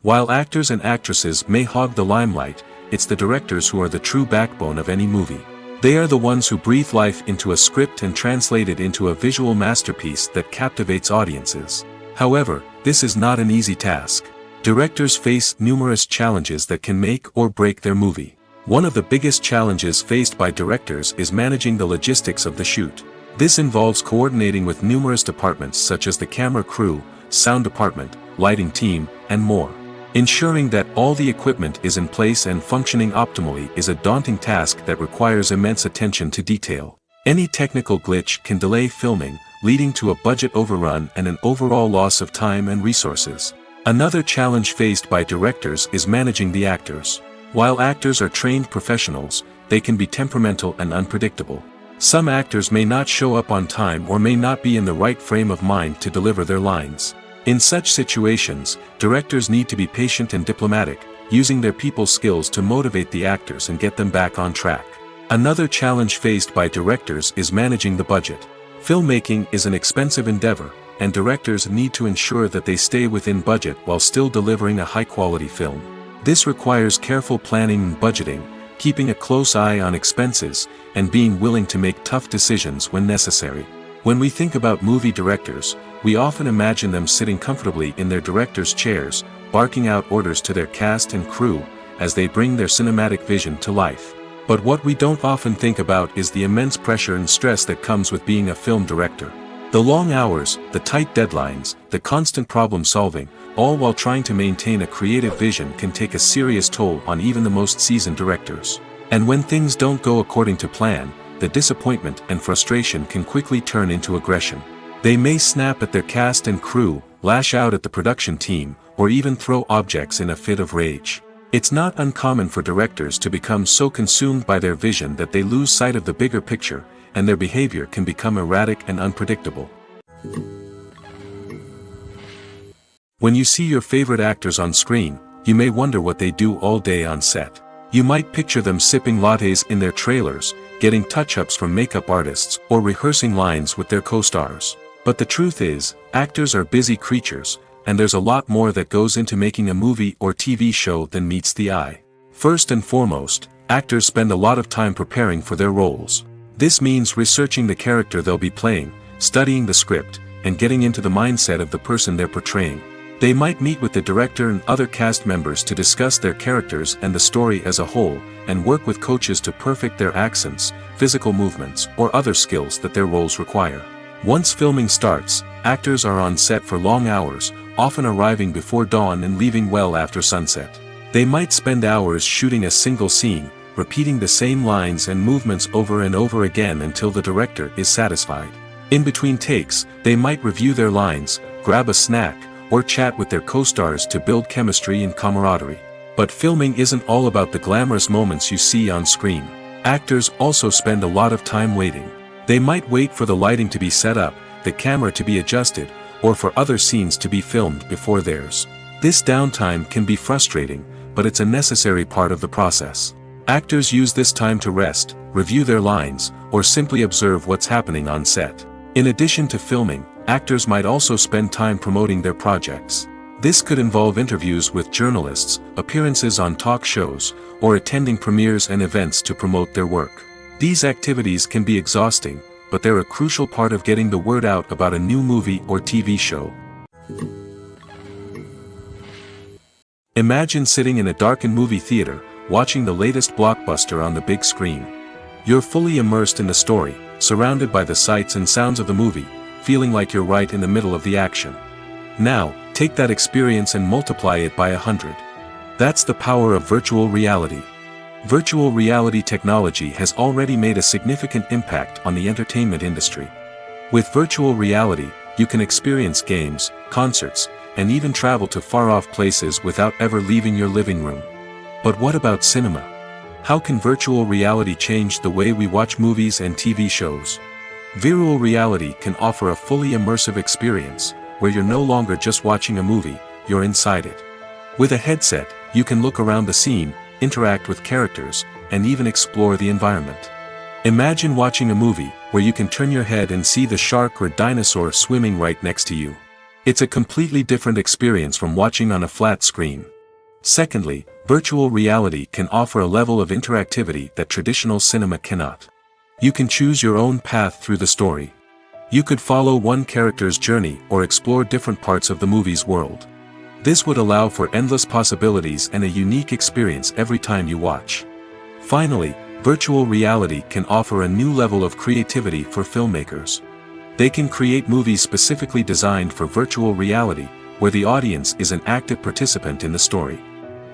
While actors and actresses may hog the limelight, it's the directors who are the true backbone of any movie. They are the ones who breathe life into a script and translate it into a visual masterpiece that captivates audiences. However, this is not an easy task. Directors face numerous challenges that can make or break their movie. One of the biggest challenges faced by directors is managing the logistics of the shoot. This involves coordinating with numerous departments such as the camera crew, sound department, lighting team, and more. Ensuring that all the equipment is in place and functioning optimally is a daunting task that requires immense attention to detail. Any technical glitch can delay filming, leading to a budget overrun and an overall loss of time and resources. Another challenge faced by directors is managing the actors. While actors are trained professionals, they can be temperamental and unpredictable. Some actors may not show up on time or may not be in the right frame of mind to deliver their lines. In such situations, directors need to be patient and diplomatic, using their people skills to motivate the actors and get them back on track. Another challenge faced by directors is managing the budget. Filmmaking is an expensive endeavor, and directors need to ensure that they stay within budget while still delivering a high-quality film. This requires careful planning and budgeting, keeping a close eye on expenses, and being willing to make tough decisions when necessary. When we think about movie directors, we often imagine them sitting comfortably in their director's chairs, barking out orders to their cast and crew, as they bring their cinematic vision to life. But what we don't often think about is the immense pressure and stress that comes with being a film director. The long hours, the tight deadlines, the constant problem solving, all while trying to maintain a creative vision can take a serious toll on even the most seasoned directors. And when things don't go according to plan, the disappointment and frustration can quickly turn into aggression. They may snap at their cast and crew, lash out at the production team, or even throw objects in a fit of rage. It's not uncommon for directors to become so consumed by their vision that they lose sight of the bigger picture, and their behavior can become erratic and unpredictable. When you see your favorite actors on screen, you may wonder what they do all day on set. You might picture them sipping lattes in their trailers, getting touch-ups from makeup artists, or rehearsing lines with their co-stars. But the truth is, actors are busy creatures, and there's a lot more that goes into making a movie or TV show than meets the eye. First and foremost, actors spend a lot of time preparing for their roles. This means researching the character they'll be playing, studying the script, and getting into the mindset of the person they're portraying. They might meet with the director and other cast members to discuss their characters and the story as a whole, and work with coaches to perfect their accents, physical movements, or other skills that their roles require. Once filming starts, actors are on set for long hours, often arriving before dawn and leaving well after sunset. They might spend hours shooting a single scene, repeating the same lines and movements over and over again until the director is satisfied. In between takes, they might review their lines, grab a snack, or chat with their co-stars to build chemistry and camaraderie. But filming isn't all about the glamorous moments you see on screen. Actors also spend a lot of time waiting. They might wait for the lighting to be set up, the camera to be adjusted, or for other scenes to be filmed before theirs. This downtime can be frustrating, but it's a necessary part of the process. Actors use this time to rest, review their lines, or simply observe what's happening on set. In addition to filming, actors might also spend time promoting their projects. This could involve interviews with journalists, appearances on talk shows, or attending premieres and events to promote their work. These activities can be exhausting, but they're a crucial part of getting the word out about a new movie or TV show. Imagine sitting in a darkened movie theater, watching the latest blockbuster on the big screen. You're fully immersed in the story, surrounded by the sights and sounds of the movie, feeling like you're right in the middle of the action. Now, take that experience and multiply it by 100. That's the power of virtual reality. Virtual reality technology has already made a significant impact on the entertainment industry. With virtual reality, you can experience games, concerts, and even travel to far-off places without ever leaving your living room. But what about cinema? How can virtual reality change the way we watch movies and TV shows? Virtual reality can offer a fully immersive experience, where you're no longer just watching a movie, you're inside it. With a headset, you can look around the scene, interact with characters, and even explore the environment. Imagine watching a movie, where you can turn your head and see the shark or dinosaur swimming right next to you. It's a completely different experience from watching on a flat screen. Secondly, virtual reality can offer a level of interactivity that traditional cinema cannot. You can choose your own path through the story. You could follow one character's journey or explore different parts of the movie's world. This would allow for endless possibilities and a unique experience every time you watch. Finally, virtual reality can offer a new level of creativity for filmmakers. They can create movies specifically designed for virtual reality, where the audience is an active participant in the story.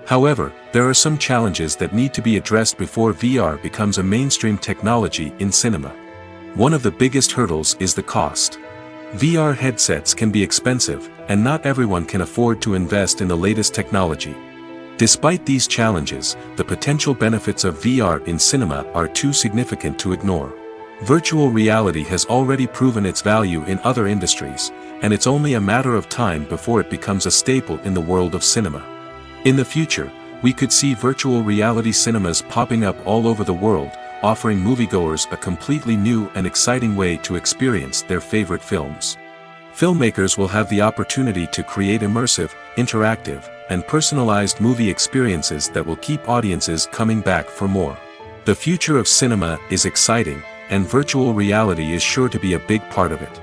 However, there are some challenges that need to be addressed before VR becomes a mainstream technology in cinema. One of the biggest hurdles is the cost. VR headsets can be expensive, and not everyone can afford to invest in the latest technology. Despite these challenges, the potential benefits of VR in cinema are too significant to ignore. Virtual reality has already proven its value in other industries, and it's only a matter of time before it becomes a staple in the world of cinema. In the future, we could see virtual reality cinemas popping up all over the world, offering moviegoers a completely new and exciting way to experience their favorite films. Filmmakers will have the opportunity to create immersive, interactive, and personalized movie experiences that will keep audiences coming back for more. The future of cinema is exciting, and virtual reality is sure to be a big part of it.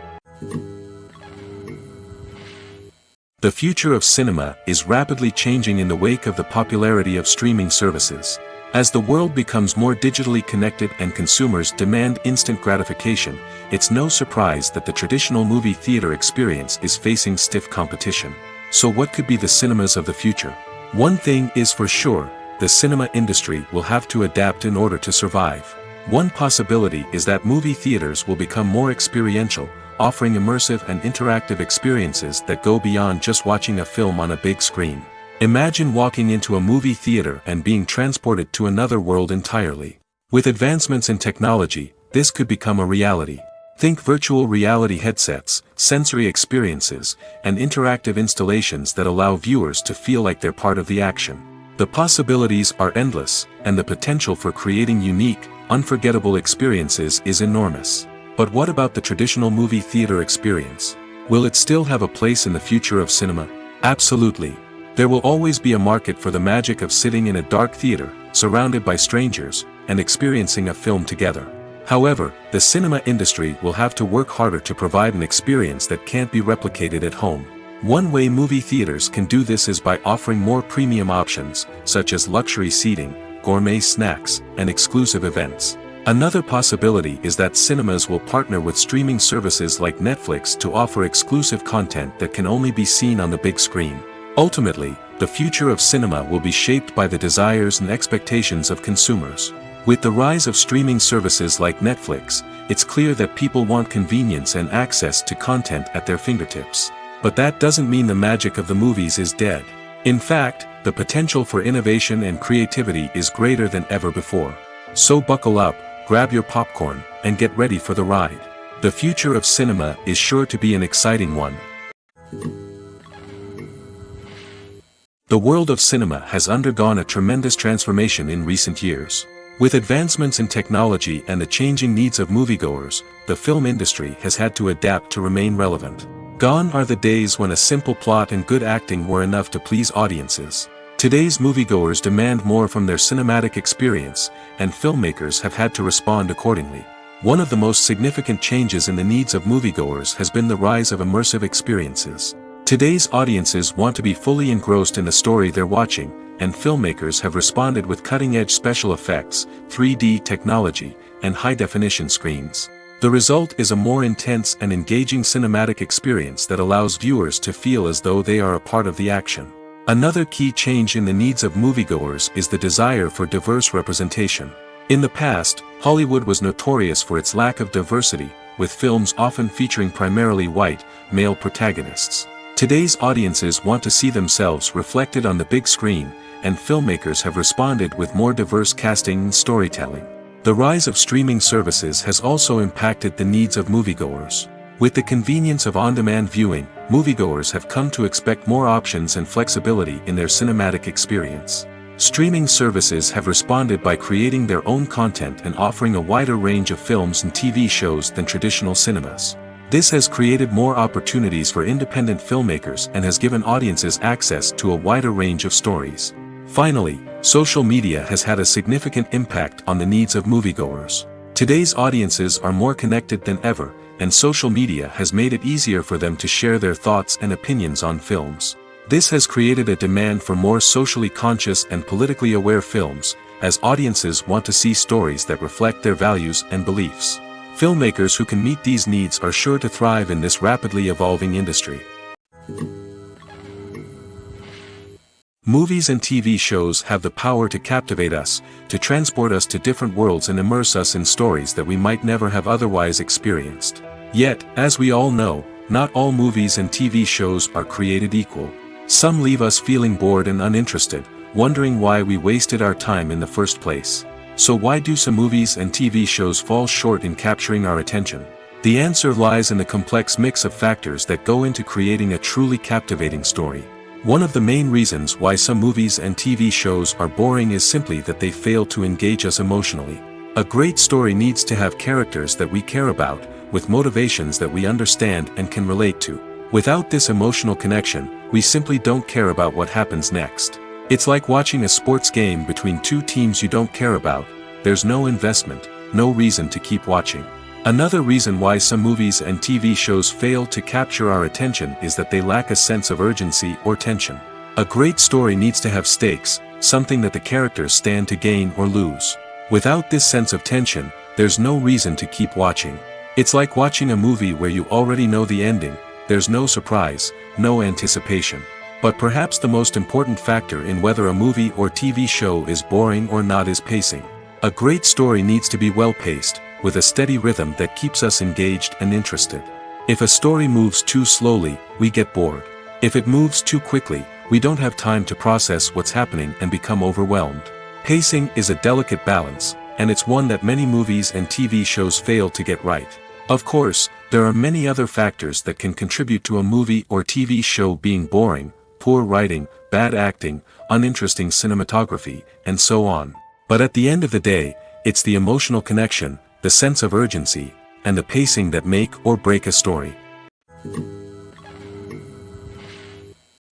The future of cinema is rapidly changing in the wake of the popularity of streaming services. As the world becomes more digitally connected and consumers demand instant gratification, it's no surprise that the traditional movie theater experience is facing stiff competition. So what could be the cinemas of the future? One thing is for sure, the cinema industry will have to adapt in order to survive. One possibility is that movie theaters will become more experiential, offering immersive and interactive experiences that go beyond just watching a film on a big screen. Imagine walking into a movie theater and being transported to another world entirely. With advancements in technology, this could become a reality. Think virtual reality headsets, sensory experiences, and interactive installations that allow viewers to feel like they're part of the action. The possibilities are endless, and the potential for creating unique, unforgettable experiences is enormous. But what about the traditional movie theater experience? Will it still have a place in the future of cinema? Absolutely. There will always be a market for the magic of sitting in a dark theater, surrounded by strangers, and experiencing a film together. However, the cinema industry will have to work harder to provide an experience that can't be replicated at home. One way movie theaters can do this is by offering more premium options, such as luxury seating, gourmet snacks, and exclusive events. Another possibility is that cinemas will partner with streaming services like Netflix to offer exclusive content that can only be seen on the big screen. Ultimately, the future of cinema will be shaped by the desires and expectations of consumers. With the rise of streaming services like Netflix, it's clear that people want convenience and access to content at their fingertips. But that doesn't mean the magic of the movies is dead. In fact, the potential for innovation and creativity is greater than ever before. So buckle up, grab your popcorn, and get ready for the ride. The future of cinema is sure to be an exciting one. The world of cinema has undergone a tremendous transformation in recent years. With advancements in technology and the changing needs of moviegoers, the film industry has had to adapt to remain relevant. Gone are the days when a simple plot and good acting were enough to please audiences. Today's moviegoers demand more from their cinematic experience, and filmmakers have had to respond accordingly. One of the most significant changes in the needs of moviegoers has been the rise of immersive experiences. Today's audiences want to be fully engrossed in the story they're watching, and filmmakers have responded with cutting-edge special effects, 3D technology, and high-definition screens. The result is a more intense and engaging cinematic experience that allows viewers to feel as though they are a part of the action. Another key change in the needs of moviegoers is the desire for diverse representation. In the past, Hollywood was notorious for its lack of diversity, with films often featuring primarily white, male protagonists. Today's audiences want to see themselves reflected on the big screen, and filmmakers have responded with more diverse casting and storytelling. The rise of streaming services has also impacted the needs of moviegoers. With the convenience of on-demand viewing, moviegoers have come to expect more options and flexibility in their cinematic experience. Streaming services have responded by creating their own content and offering a wider range of films and TV shows than traditional cinemas. This has created more opportunities for independent filmmakers and has given audiences access to a wider range of stories. Finally, social media has had a significant impact on the needs of moviegoers. Today's audiences are more connected than ever, and social media has made it easier for them to share their thoughts and opinions on films. This has created a demand for more socially conscious and politically aware films, as audiences want to see stories that reflect their values and beliefs. Filmmakers who can meet these needs are sure to thrive in this rapidly evolving industry. Movies and TV shows have the power to captivate us, to transport us to different worlds and immerse us in stories that we might never have otherwise experienced. Yet, as we all know, not all movies and TV shows are created equal. Some leave us feeling bored and uninterested, wondering why we wasted our time in the first place. So why do some movies and TV shows fall short in capturing our attention? The answer lies in the complex mix of factors that go into creating a truly captivating story. One of the main reasons why some movies and TV shows are boring is simply that they fail to engage us emotionally. A great story needs to have characters that we care about, with motivations that we understand and can relate to. Without this emotional connection, we simply don't care about what happens next. It's like watching a sports game between two teams you don't care about. There's no investment, no reason to keep watching. Another reason why some movies and TV shows fail to capture our attention is that they lack a sense of urgency or tension. A great story needs to have stakes, something that the characters stand to gain or lose. Without this sense of tension, there's no reason to keep watching. It's like watching a movie where you already know the ending. There's no surprise, no anticipation. But perhaps the most important factor in whether a movie or TV show is boring or not is pacing. A great story needs to be well-paced, with a steady rhythm that keeps us engaged and interested. If a story moves too slowly, we get bored. If it moves too quickly, we don't have time to process what's happening and become overwhelmed. Pacing is a delicate balance, and it's one that many movies and TV shows fail to get right. Of course, there are many other factors that can contribute to a movie or TV show being boring: poor writing, bad acting, uninteresting cinematography, and so on. But at the end of the day, it's the emotional connection, the sense of urgency, and the pacing that make or break a story.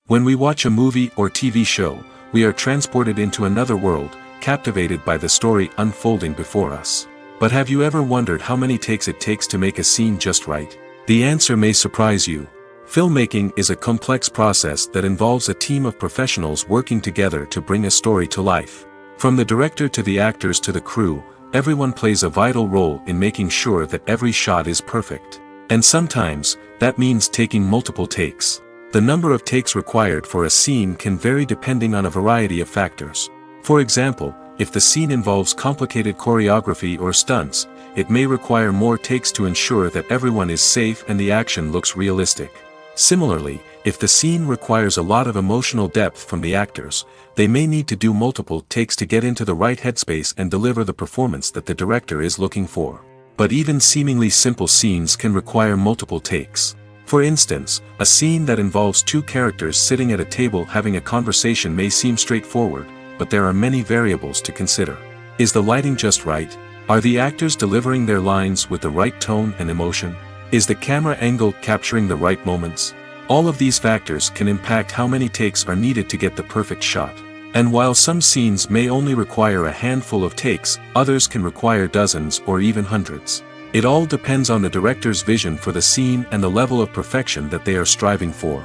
When we watch a movie or TV show, we are transported into another world, captivated by the story unfolding before us. But have you ever wondered how many takes it takes to make a scene just right? The answer may surprise you. Filmmaking is a complex process that involves a team of professionals working together to bring a story to life. From the director to the actors to the crew, everyone plays a vital role in making sure that every shot is perfect. And sometimes, that means taking multiple takes. The number of takes required for a scene can vary depending on a variety of factors. For example, if the scene involves complicated choreography or stunts, it may require more takes to ensure that everyone is safe and the action looks realistic. Similarly, if the scene requires a lot of emotional depth from the actors, they may need to do multiple takes to get into the right headspace and deliver the performance that the director is looking for. But even seemingly simple scenes can require multiple takes. For instance, a scene that involves two characters sitting at a table having a conversation may seem straightforward, but there are many variables to consider. Is the lighting just right? Are the actors delivering their lines with the right tone and emotion? Is the camera angle capturing the right moments? All of these factors can impact how many takes are needed to get the perfect shot. And while some scenes may only require a handful of takes, others can require dozens or even hundreds. It all depends on the director's vision for the scene and the level of perfection that they are striving for.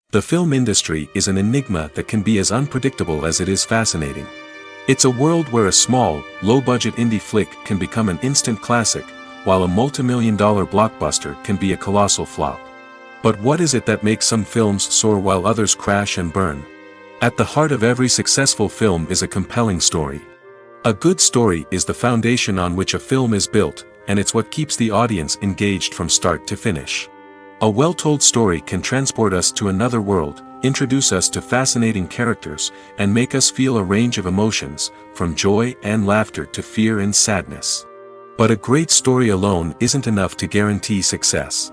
The film industry is an enigma that can be as unpredictable as it is fascinating. It's a world where a small, low-budget indie flick can become an instant classic, while a multi-million-dollar blockbuster can be a colossal flop. But what is it that makes some films soar while others crash and burn? At the heart of every successful film is a compelling story. A good story is the foundation on which a film is built, and it's what keeps the audience engaged from start to finish. A well-told story can transport us to another world, introduce us to fascinating characters, and make us feel a range of emotions, from joy and laughter to fear and sadness. But a great story alone isn't enough to guarantee success.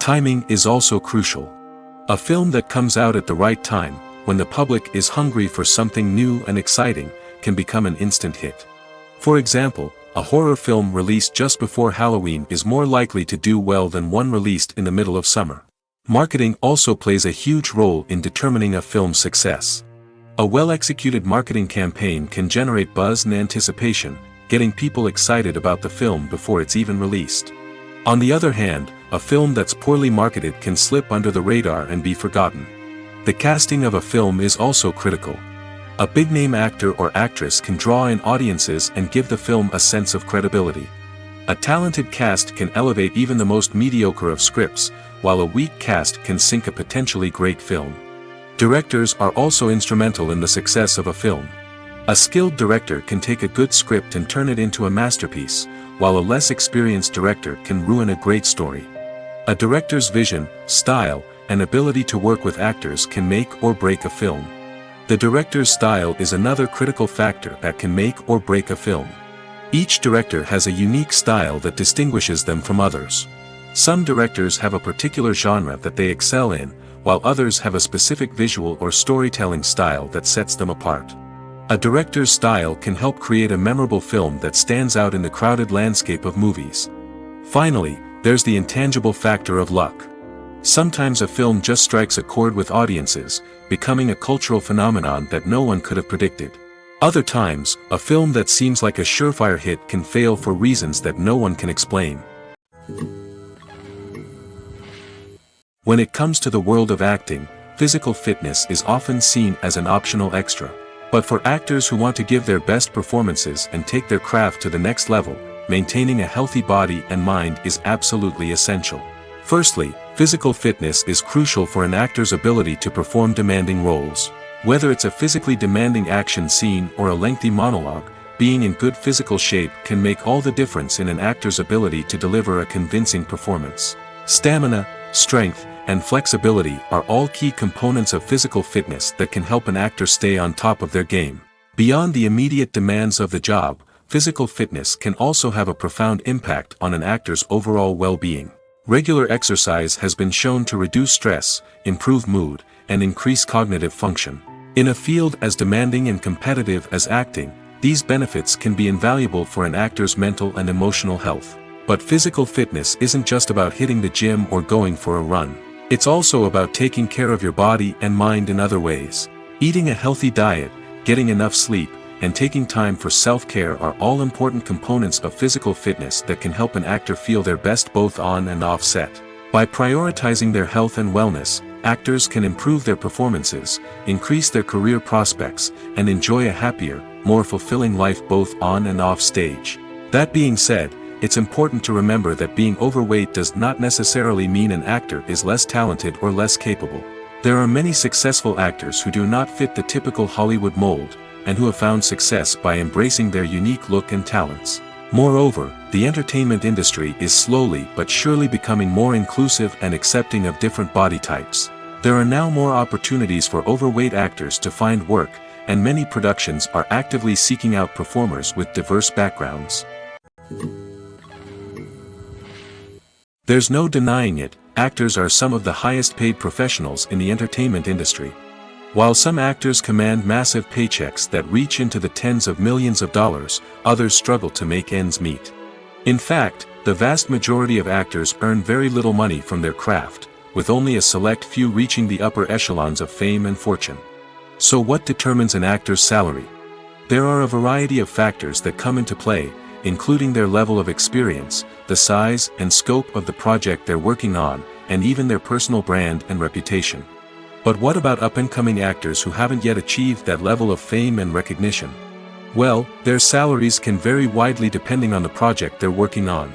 Timing is also crucial. A film that comes out at the right time, when the public is hungry for something new and exciting, can become an instant hit. For example, a horror film released just before Halloween is more likely to do well than one released in the middle of summer. Marketing also plays a huge role in determining a film's success. A well-executed marketing campaign can generate buzz and anticipation, getting people excited about the film before it's even released. On the other hand, a film that's poorly marketed can slip under the radar and be forgotten. The casting of a film is also critical. A big-name actor or actress can draw in audiences and give the film a sense of credibility. A talented cast can elevate even the most mediocre of scripts, while a weak cast can sink a potentially great film. Directors are also instrumental in the success of a film. A skilled director can take a good script and turn it into a masterpiece, while a less experienced director can ruin a great story. A director's vision, style, and ability to work with actors can make or break a film. The director's style is another critical factor that can make or break a film. Each director has a unique style that distinguishes them from others. Some directors have a particular genre that they excel in, while others have a specific visual or storytelling style that sets them apart. A director's style can help create a memorable film that stands out in the crowded landscape of movies. Finally, there's the intangible factor of luck. Sometimes a film just strikes a chord with audiences, becoming a cultural phenomenon that no one could have predicted. Other times, a film that seems like a surefire hit can fail for reasons that no one can explain. When it comes to the world of acting, physical fitness is often seen as an optional extra. But for actors who want to give their best performances and take their craft to the next level, maintaining a healthy body and mind is absolutely essential. Firstly, physical fitness is crucial for an actor's ability to perform demanding roles. Whether it's a physically demanding action scene or a lengthy monologue, being in good physical shape can make all the difference in an actor's ability to deliver a convincing performance. Stamina, strength, and flexibility are all key components of physical fitness that can help an actor stay on top of their game. Beyond the immediate demands of the job, physical fitness can also have a profound impact on an actor's overall well-being. Regular exercise has been shown to reduce stress, improve mood, and increase cognitive function. In a field as demanding and competitive as acting, these benefits can be invaluable for an actor's mental and emotional health. But physical fitness isn't just about hitting the gym or going for a run. It's also about taking care of your body and mind in other ways. Eating a healthy diet, getting enough sleep, and taking time for self-care are all important components of physical fitness that can help an actor feel their best both on and off set. By prioritizing their health and wellness, actors can improve their performances, increase their career prospects, and enjoy a happier, more fulfilling life both on and off stage. That being said, it's important to remember that being overweight does not necessarily mean an actor is less talented or less capable. There are many successful actors who do not fit the typical Hollywood mold, and who have found success by embracing their unique look and talents. Moreover, the entertainment industry is slowly but surely becoming more inclusive and accepting of different body types. There are now more opportunities for overweight actors to find work, and many productions are actively seeking out performers with diverse backgrounds. There's no denying it, actors are some of the highest paid professionals in the entertainment industry. While some actors command massive paychecks that reach into the tens of millions of dollars, others struggle to make ends meet. In fact, the vast majority of actors earn very little money from their craft, with only a select few reaching the upper echelons of fame and fortune. So what determines an actor's salary? There are a variety of factors that come into play, including their level of experience, the size and scope of the project they're working on, and even their personal brand and reputation. But what about up-and-coming actors who haven't yet achieved that level of fame and recognition? Well, their salaries can vary widely depending on the project they're working on.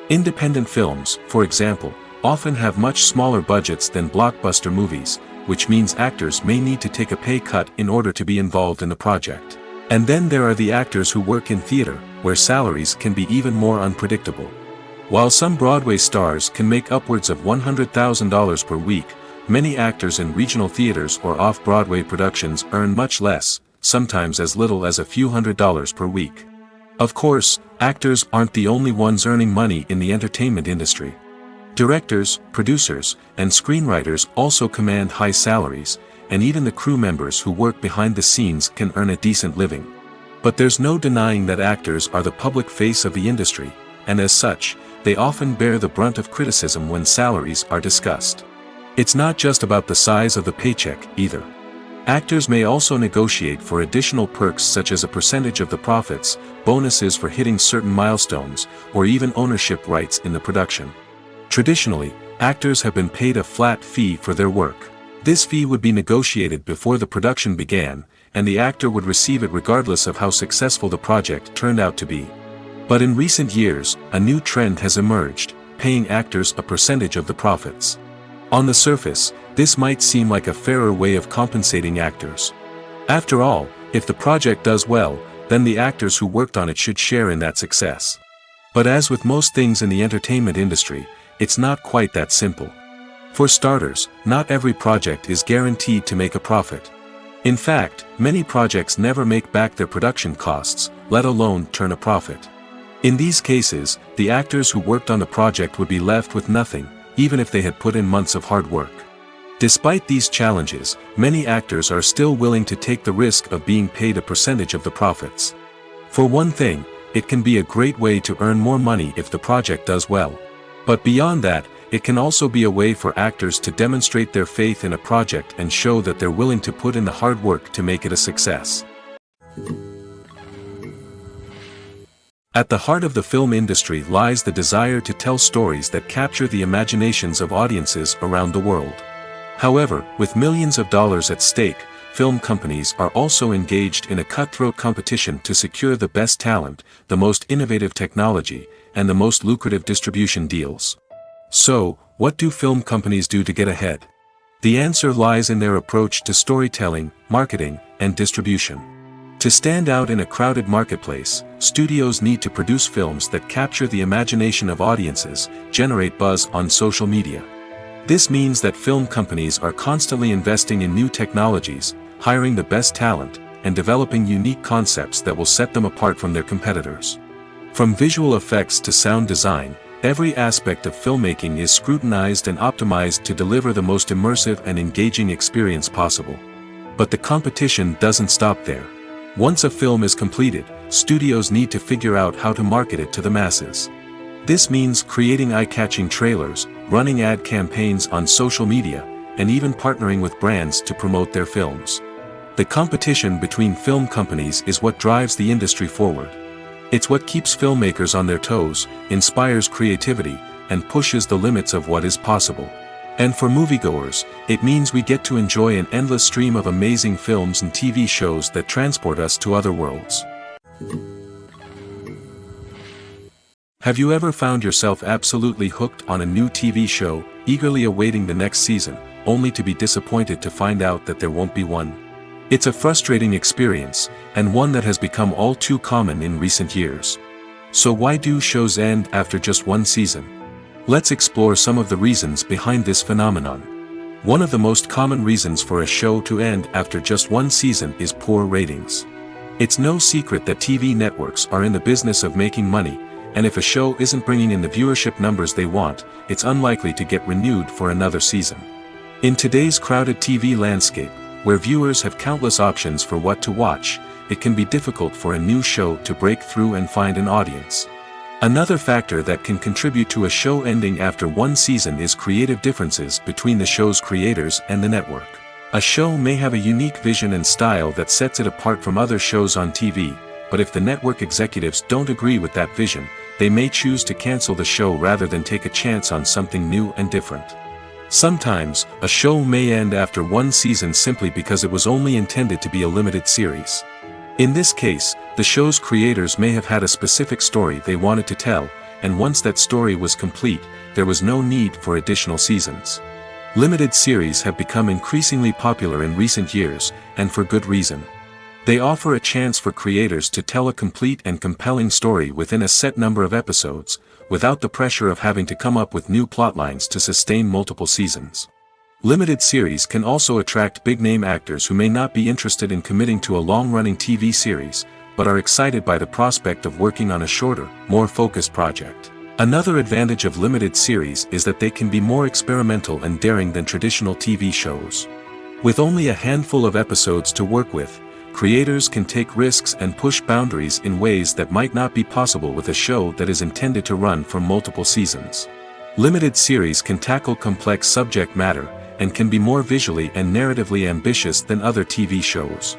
Independent films, for example, often have much smaller budgets than blockbuster movies, which means actors may need to take a pay cut in order to be involved in the project. And then there are the actors who work in theater, where salaries can be even more unpredictable. While some Broadway stars can make upwards of $100,000 per week, many actors in regional theaters or off-Broadway productions earn much less, sometimes as little as a few $100s per week. Of course, actors aren't the only ones earning money in the entertainment industry. Directors, producers, and screenwriters also command high salaries, and even the crew members who work behind the scenes can earn a decent living. But there's no denying that actors are the public face of the industry, and as such, they often bear the brunt of criticism when salaries are discussed. It's not just about the size of the paycheck, either. Actors may also negotiate for additional perks such as a percentage of the profits, bonuses for hitting certain milestones, or even ownership rights in the production. Traditionally, actors have been paid a flat fee for their work. This fee would be negotiated before the production began, and the actor would receive it regardless of how successful the project turned out to be. But in recent years, a new trend has emerged, paying actors a percentage of the profits. On the surface, this might seem like a fairer way of compensating actors. After all, if the project does well, then the actors who worked on it should share in that success. But as with most things in the entertainment industry, it's not quite that simple. For starters, not every project is guaranteed to make a profit. In fact, many projects never make back their production costs, let alone turn a profit. In these cases, the actors who worked on the project would be left with nothing, even if they had put in months of hard work. Despite these challenges, many actors are still willing to take the risk of being paid a percentage of the profits. For one thing, it can be a great way to earn more money if the project does well. But beyond that, it can also be a way for actors to demonstrate their faith in a project and show that they're willing to put in the hard work to make it a success. At the heart of the film industry lies the desire to tell stories that capture the imaginations of audiences around the world. However, with millions of dollars at stake, film companies are also engaged in a cutthroat competition to secure the best talent, the most innovative technology, and the most lucrative distribution deals. So, what do film companies do to get ahead? The answer lies in their approach to storytelling, marketing, and distribution. To stand out in a crowded marketplace, studios need to produce films that capture the imagination of audiences, generate buzz on social media. This means that film companies are constantly investing in new technologies, hiring the best talent, and developing unique concepts that will set them apart from their competitors. From visual effects to sound design, every aspect of filmmaking is scrutinized and optimized to deliver the most immersive and engaging experience possible. But the competition doesn't stop there. Once a film is completed, studios need to figure out how to market it to the masses. This means creating eye-catching trailers, running ad campaigns on social media, and even partnering with brands to promote their films. The competition between film companies is what drives the industry forward. It's what keeps filmmakers on their toes, inspires creativity, and pushes the limits of what is possible. And for moviegoers, it means we get to enjoy an endless stream of amazing films and TV shows that transport us to other worlds. Have you ever found yourself absolutely hooked on a new TV show, eagerly awaiting the next season, only to be disappointed to find out that there won't be one? It's a frustrating experience, and one that has become all too common in recent years. So why do shows end after just one season? Let's explore some of the reasons behind this phenomenon. One of the most common reasons for a show to end after just one season is poor ratings. It's no secret that TV networks are in the business of making money, and if a show isn't bringing in the viewership numbers they want, it's unlikely to get renewed for another season. In today's crowded TV landscape, where viewers have countless options for what to watch, it can be difficult for a new show to break through and find an audience. Another factor that can contribute to a show ending after one season is creative differences between the show's creators and the network. A show may have a unique vision and style that sets it apart from other shows on TV, but if the network executives don't agree with that vision, they may choose to cancel the show rather than take a chance on something new and different. Sometimes, a show may end after one season simply because it was only intended to be a limited series. In this case, the show's creators may have had a specific story they wanted to tell, and once that story was complete, there was no need for additional seasons. Limited series have become increasingly popular in recent years, and for good reason. They offer a chance for creators to tell a complete and compelling story within a set number of episodes, without the pressure of having to come up with new plotlines to sustain multiple seasons. Limited series can also attract big-name actors who may not be interested in committing to a long-running TV series, but are excited by the prospect of working on a shorter, more focused project. Another advantage of limited series is that they can be more experimental and daring than traditional TV shows. With only a handful of episodes to work with, creators can take risks and push boundaries in ways that might not be possible with a show that is intended to run for multiple seasons. Limited series can tackle complex subject matter, and can be more visually and narratively ambitious than other TV shows.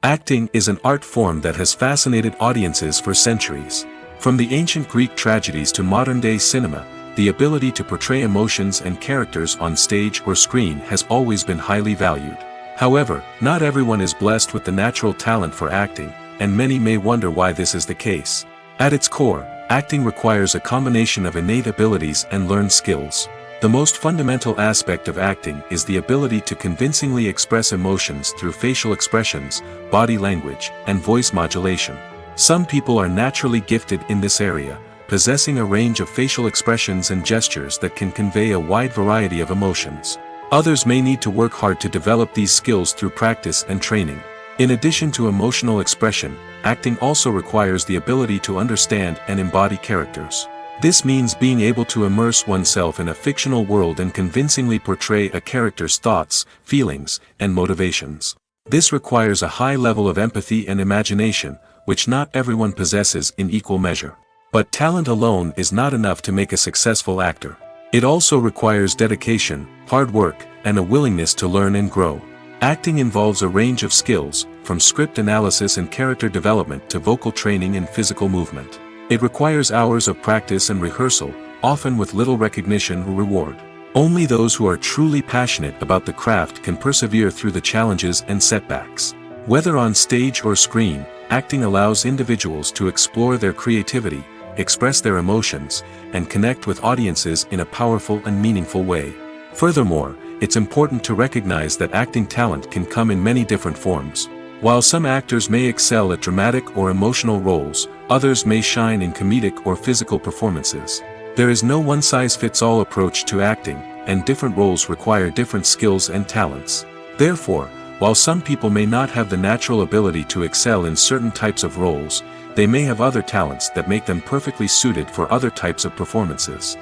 Acting is an art form that has fascinated audiences for centuries. From the ancient Greek tragedies to modern-day cinema, the ability to portray emotions and characters on stage or screen has always been highly valued. However, not everyone is blessed with the natural talent for acting, and many may wonder why this is the case. At its core, acting requires a combination of innate abilities and learned skills. The most fundamental aspect of acting is the ability to convincingly express emotions through facial expressions, body language, and voice modulation. Some people are naturally gifted in this area, possessing a range of facial expressions and gestures that can convey a wide variety of emotions. Others may need to work hard to develop these skills through practice and training. In addition to emotional expression, acting also requires the ability to understand and embody characters. This means being able to immerse oneself in a fictional world and convincingly portray a character's thoughts, feelings, and motivations. This requires a high level of empathy and imagination, which not everyone possesses in equal measure. But talent alone is not enough to make a successful actor. It also requires dedication, hard work, and a willingness to learn and grow. Acting involves a range of skills, from script analysis and character development to vocal training and physical movement. It requires hours of practice and rehearsal, often with little recognition or reward. Only those who are truly passionate about the craft can persevere through the challenges and setbacks. Whether on stage or screen, acting allows individuals to explore their creativity, express their emotions, and connect with audiences in a powerful and meaningful way. Furthermore, it's important to recognize that acting talent can come in many different forms. While some actors may excel at dramatic or emotional roles, others may shine in comedic or physical performances. There is no one-size-fits-all approach to acting, and different roles require different skills and talents. Therefore, while some people may not have the natural ability to excel in certain types of roles, they may have other talents that make them perfectly suited for other types of performances.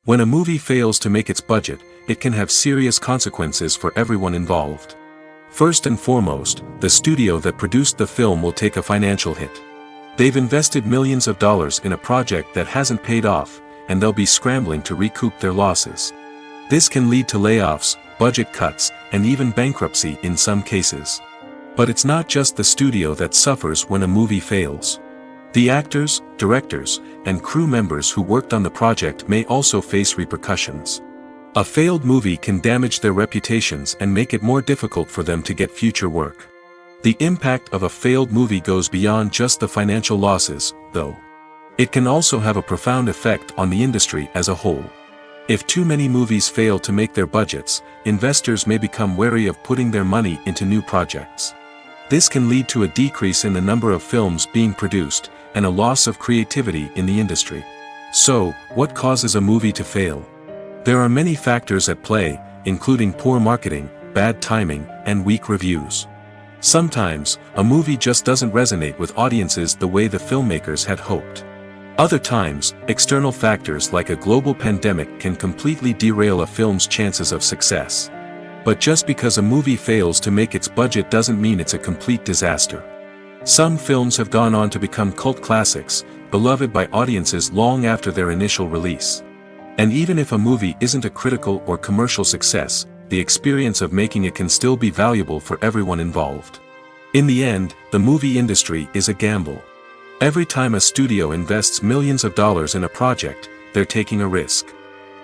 When a movie fails to make its budget, it can have serious consequences for everyone involved. First and foremost, the studio that produced the film will take a financial hit. They've invested millions of dollars in a project that hasn't paid off, and they'll be scrambling to recoup their losses. This can lead to layoffs, budget cuts, and even bankruptcy in some cases. But it's not just the studio that suffers when a movie fails. The actors, directors, and crew members who worked on the project may also face repercussions. A failed movie can damage their reputations and make it more difficult for them to get future work. The impact of a failed movie goes beyond just the financial losses, though. It can also have a profound effect on the industry as a whole. If too many movies fail to make their budgets, investors may become wary of putting their money into new projects. This can lead to a decrease in the number of films being produced, and a loss of creativity in the industry. So, what causes a movie to fail? There are many factors at play, including poor marketing, bad timing, and weak reviews. Sometimes, a movie just doesn't resonate with audiences the way the filmmakers had hoped. Other times, external factors like a global pandemic can completely derail a film's chances of success. But just because a movie fails to make its budget doesn't mean it's a complete disaster. Some films have gone on to become cult classics, beloved by audiences long after their initial release. And even if a movie isn't a critical or commercial success, the experience of making it can still be valuable for everyone involved. In the end, the movie industry is a gamble. Every time a studio invests millions of dollars in a project, they're taking a risk.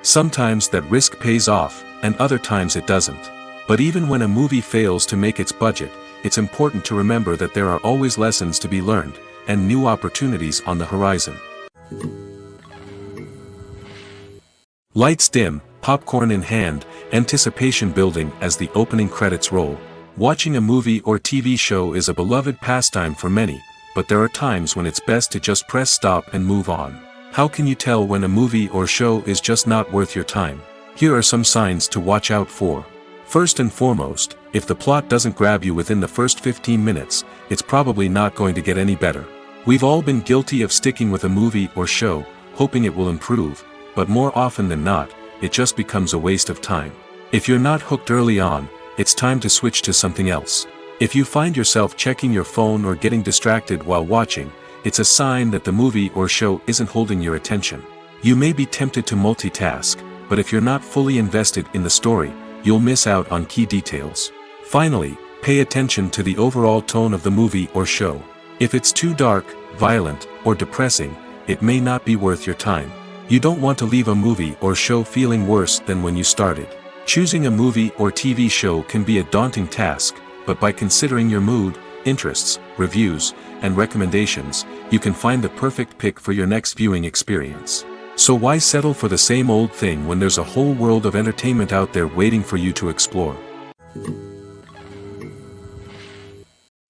Sometimes that risk pays off, and other times it doesn't. But even when a movie fails to make its budget, it's important to remember that there are always lessons to be learned, and new opportunities on the horizon. Lights dim, popcorn in hand, anticipation building as the opening credits roll. Watching a movie or TV show is a beloved pastime for many, but there are times when it's best to just press stop and move on. How can you tell when a movie or show is just not worth your time? Here are some signs to watch out for. First and foremost, if the plot doesn't grab you within the first 15 minutes, it's probably not going to get any better. We've all been guilty of sticking with a movie or show, hoping it will improve, but more often than not, it just becomes a waste of time. If you're not hooked early on, it's time to switch to something else. If you find yourself checking your phone or getting distracted while watching, it's a sign that the movie or show isn't holding your attention. You may be tempted to multitask, but if you're not fully invested in the story, you'll miss out on key details. Finally, pay attention to the overall tone of the movie or show. If it's too dark, violent, or depressing, it may not be worth your time. You don't want to leave a movie or show feeling worse than when you started. Choosing a movie or TV show can be a daunting task, but by considering your mood, interests, reviews, and recommendations, you can find the perfect pick for your next viewing experience. So why settle for the same old thing when there's a whole world of entertainment out there waiting for you to explore?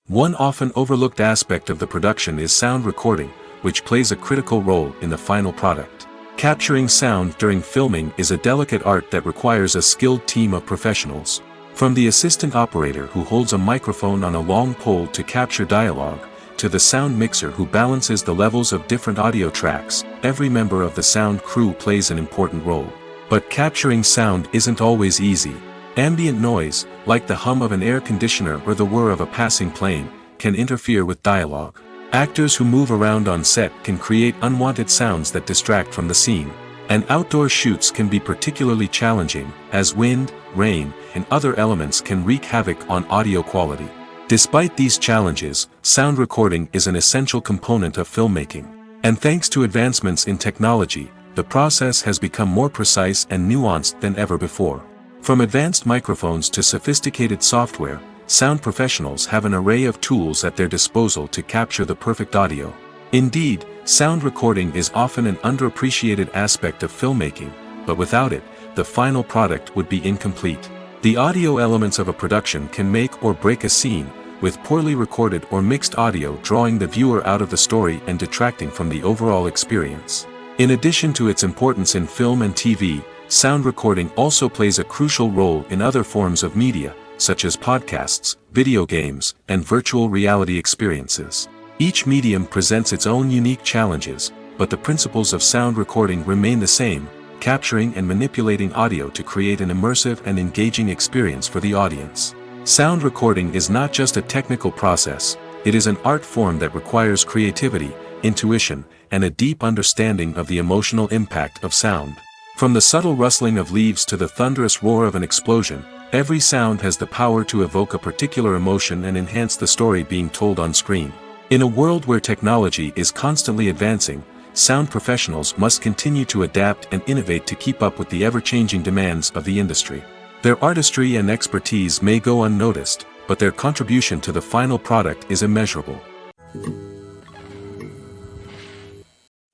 One often overlooked aspect of the production is sound recording, which plays a critical role in the final product. Capturing sound during filming is a delicate art that requires a skilled team of professionals. From the assistant operator who holds a microphone on a long pole to capture dialogue, to the sound mixer who balances the levels of different audio tracks, every member of the sound crew plays an important role. But capturing sound isn't always easy. Ambient noise, like the hum of an air conditioner or the whir of a passing plane, can interfere with dialogue. Actors who move around on set can create unwanted sounds that distract from the scene. And outdoor shoots can be particularly challenging, as wind, rain, and other elements can wreak havoc on audio quality. Despite these challenges, sound recording is an essential component of filmmaking. And thanks to advancements in technology, the process has become more precise and nuanced than ever before. From advanced microphones to sophisticated software, sound professionals have an array of tools at their disposal to capture the perfect audio. Indeed, sound recording is often an underappreciated aspect of filmmaking, but without it, the final product would be incomplete. The audio elements of a production can make or break a scene, with poorly recorded or mixed audio drawing the viewer out of the story and detracting from the overall experience. In addition to its importance in film and TV, sound recording also plays a crucial role in other forms of media, such as podcasts, video games, and virtual reality experiences. Each medium presents its own unique challenges, but the principles of sound recording remain the same: capturing and manipulating audio to create an immersive and engaging experience for the audience. Sound recording is not just a technical process, it is an art form that requires creativity, intuition, and a deep understanding of the emotional impact of sound. From the subtle rustling of leaves to the thunderous roar of an explosion, every sound has the power to evoke a particular emotion and enhance the story being told on screen. In a world where technology is constantly advancing, sound professionals must continue to adapt and innovate to keep up with the ever-changing demands of the industry. Their artistry and expertise may go unnoticed, but their contribution to the final product is immeasurable.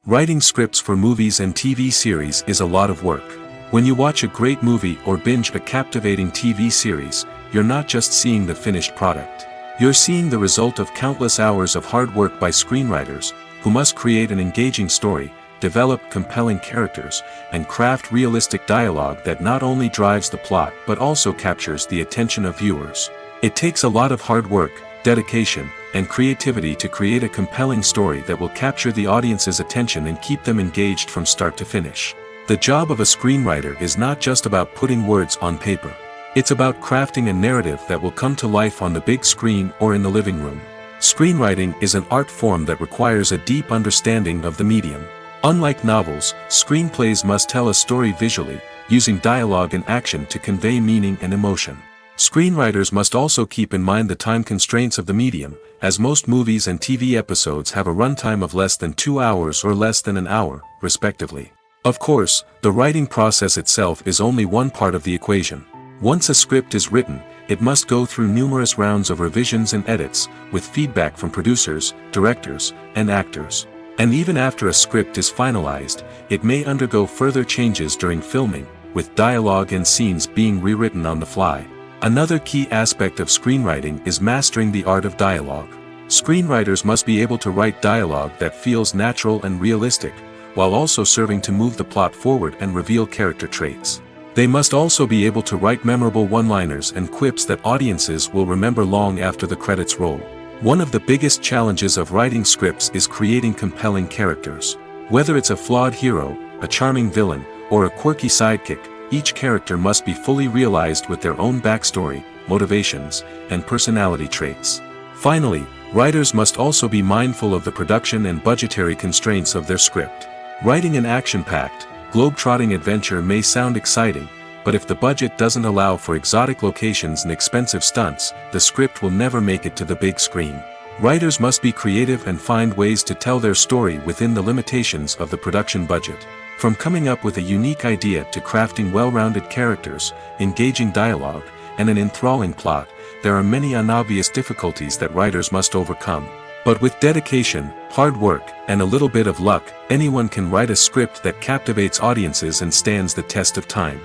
Writing scripts for movies and TV series is a lot of work. When you watch a great movie or binge a captivating TV series, you're not just seeing the finished product. You're seeing the result of countless hours of hard work by screenwriters, who must create an engaging story, develop compelling characters, and craft realistic dialogue that not only drives the plot but also captures the attention of viewers. It takes a lot of hard work, dedication, and creativity to create a compelling story that will capture the audience's attention and keep them engaged from start to finish. The job of a screenwriter is not just about putting words on paper. It's about crafting a narrative that will come to life on the big screen or in the living room. Screenwriting is an art form that requires a deep understanding of the medium. Unlike novels, screenplays must tell a story visually, using dialogue and action to convey meaning and emotion. Screenwriters must also keep in mind the time constraints of the medium, as most movies and TV episodes have a runtime of less than 2 hours or less than an hour, respectively. Of course, the writing process itself is only one part of the equation. Once a script is written, it must go through numerous rounds of revisions and edits, with feedback from producers, directors, and actors. And even after a script is finalized, it may undergo further changes during filming, with dialogue and scenes being rewritten on the fly. Another key aspect of screenwriting is mastering the art of dialogue. Screenwriters must be able to write dialogue that feels natural and realistic, while also serving to move the plot forward and reveal character traits. They must also be able to write memorable one-liners and quips that audiences will remember long after the credits roll. One of the biggest challenges of writing scripts is creating compelling characters. Whether it's a flawed hero, a charming villain, or a quirky sidekick, each character must be fully realized with their own backstory, motivations, and personality traits. Finally, Writers must also be mindful of the production and budgetary constraints of their script. Writing an action-packed, globe-trotting adventure may sound exciting, but if the budget doesn't allow for exotic locations and expensive stunts, the script will never make it to the big screen. Writers must be creative and find ways to tell their story within the limitations of the production budget. From coming up with a unique idea to crafting well-rounded characters, engaging dialogue, and an enthralling plot, there are many unobvious difficulties that writers must overcome. But with dedication, hard work, and a little bit of luck, anyone can write a script that captivates audiences and stands the test of time.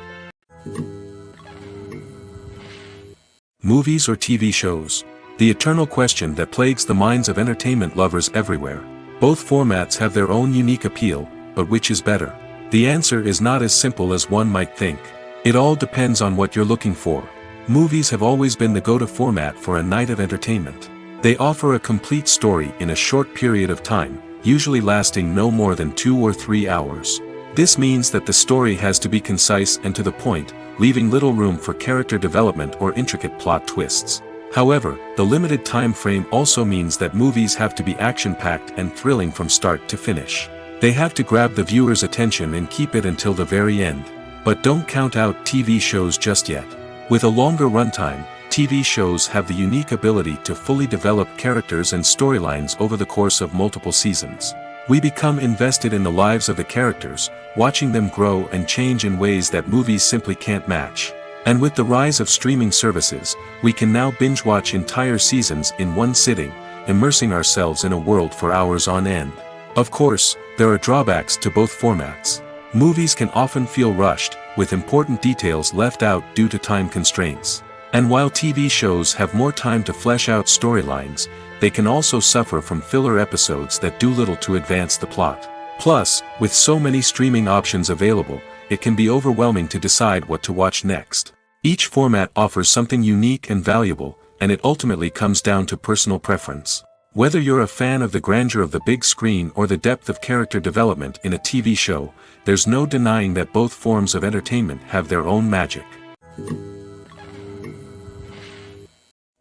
Movies or TV shows? The eternal question that plagues the minds of entertainment lovers everywhere. Both formats have their own unique appeal, but which is better? The answer is not as simple as one might think. It all depends on what you're looking for. Movies have always been the go-to format for a night of entertainment. They offer a complete story in a short period of time, usually lasting no more than 2 or 3 hours. This means that the story has to be concise and to the point, leaving little room for character development or intricate plot twists. However, the limited time frame also means that movies have to be action-packed and thrilling from start to finish. They have to grab the viewer's attention and keep it until the very end. But don't count out TV shows just yet. With a longer runtime, TV shows have the unique ability to fully develop characters and storylines over the course of multiple seasons. We become invested in the lives of the characters, watching them grow and change in ways that movies simply can't match. And with the rise of streaming services, we can now binge-watch entire seasons in one sitting, immersing ourselves in a world for hours on end. Of course, there are drawbacks to both formats. Movies can often feel rushed, with important details left out due to time constraints. And while TV shows have more time to flesh out storylines, they can also suffer from filler episodes that do little to advance the plot. Plus, with so many streaming options available, it can be overwhelming to decide what to watch next. Each format offers something unique and valuable, and it ultimately comes down to personal preference. Whether you're a fan of the grandeur of the big screen or the depth of character development in a TV show, there's no denying that both forms of entertainment have their own magic.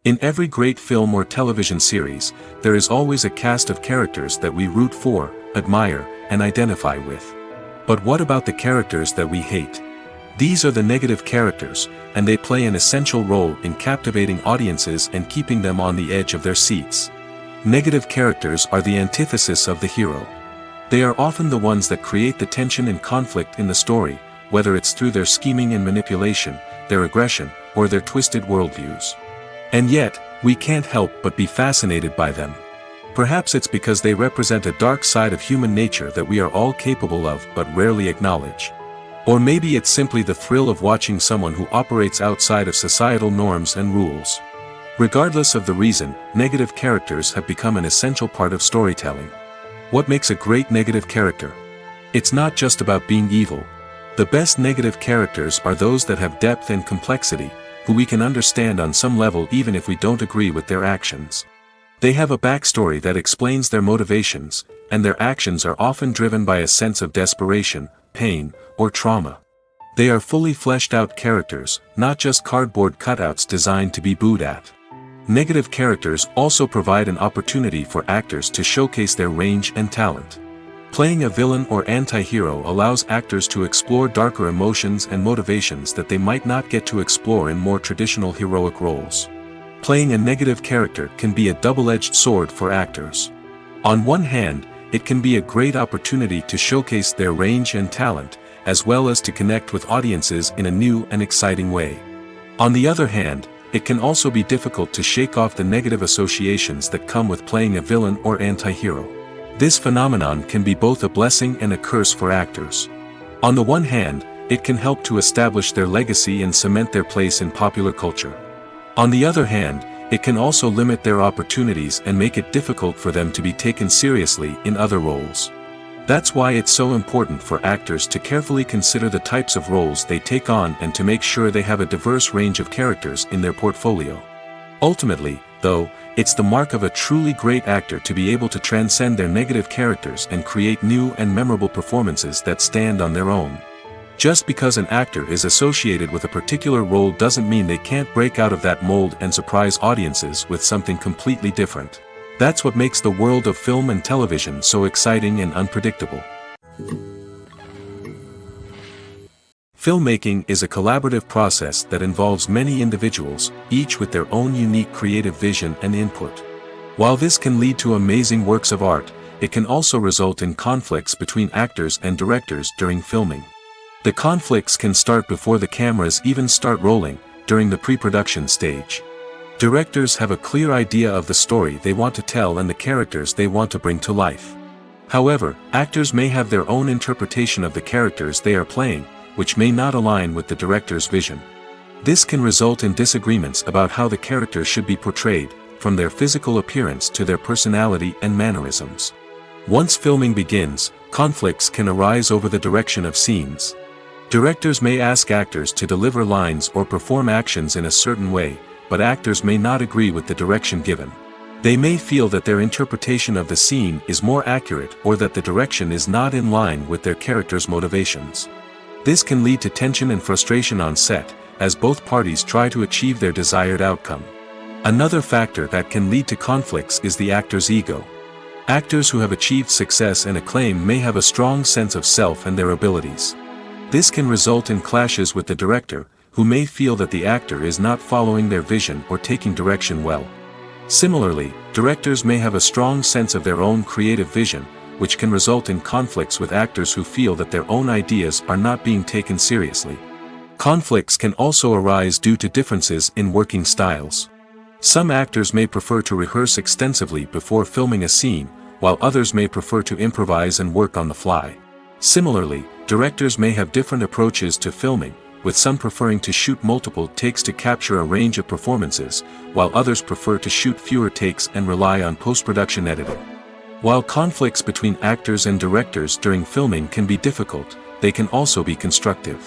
In every great film or television series, there is always a cast of characters that we root for, admire, and identify with. But what about the characters that we hate? These are the negative characters, and they play an essential role in captivating audiences and keeping them on the edge of their seats. Negative characters are the antithesis of the hero. They are often the ones that create the tension and conflict in the story, whether it's through their scheming and manipulation, their aggression, or their twisted worldviews. And yet, we can't help but be fascinated by them. Perhaps it's because they represent a dark side of human nature that we are all capable of but rarely acknowledge. Or maybe it's simply the thrill of watching someone who operates outside of societal norms and rules. Regardless of the reason, negative characters have become an essential part of storytelling. What makes a great negative character? It's not just about being evil. The best negative characters are those that have depth and complexity, who we can understand on some level even if we don't agree with their actions. They have a backstory that explains their motivations, and their actions are often driven by a sense of desperation, pain, or trauma. They are fully fleshed out characters, not just cardboard cutouts designed to be booed at. Negative characters also provide an opportunity for actors to showcase their range and talent. Playing a villain or anti-hero allows actors to explore darker emotions and motivations that they might not get to explore in more traditional heroic roles. Playing a negative character can be a double-edged sword for actors. On one hand, it can be a great opportunity to showcase their range and talent, as well as to connect with audiences in a new and exciting way. On the other hand, it can also be difficult to shake off the negative associations that come with playing a villain or anti-hero. This phenomenon can be both a blessing and a curse for actors. On the one hand, it can help to establish their legacy and cement their place in popular culture. On the other hand, it can also limit their opportunities and make it difficult for them to be taken seriously in other roles. That's why it's so important for actors to carefully consider the types of roles they take on and to make sure they have a diverse range of characters in their portfolio. Ultimately, though, it's the mark of a truly great actor to be able to transcend their negative characters and create new and memorable performances that stand on their own. Just because an actor is associated with a particular role doesn't mean they can't break out of that mold and surprise audiences with something completely different. That's what makes the world of film and television so exciting and unpredictable. Filmmaking is a collaborative process that involves many individuals, each with their own unique creative vision and input. While this can lead to amazing works of art, it can also result in conflicts between actors and directors during filming. The conflicts can start before the cameras even start rolling, during the pre-production stage. Directors have a clear idea of the story they want to tell and the characters they want to bring to life. However, actors may have their own interpretation of the characters they are playing, which may not align with the director's vision. This can result in disagreements about how the characters should be portrayed, from their physical appearance to their personality and mannerisms. Once filming begins, conflicts can arise over the direction of scenes. Directors may ask actors to deliver lines or perform actions in a certain way, but actors may not agree with the direction given. They may feel that their interpretation of the scene is more accurate or that the direction is not in line with their character's motivations. This can lead to tension and frustration on set, as both parties try to achieve their desired outcome. Another factor that can lead to conflicts is the actor's ego. Actors who have achieved success and acclaim may have a strong sense of self and their abilities. This can result in clashes with the director, who may feel that the actor is not following their vision or taking direction well. Similarly, directors may have a strong sense of their own creative vision, which can result in conflicts with actors who feel that their own ideas are not being taken seriously. Conflicts can also arise due to differences in working styles. Some actors may prefer to rehearse extensively before filming a scene, while others may prefer to improvise and work on the fly. Similarly, directors may have different approaches to filming, with some preferring to shoot multiple takes to capture a range of performances, while others prefer to shoot fewer takes and rely on post-production editing. While conflicts between actors and directors during filming can be difficult, they can also be constructive.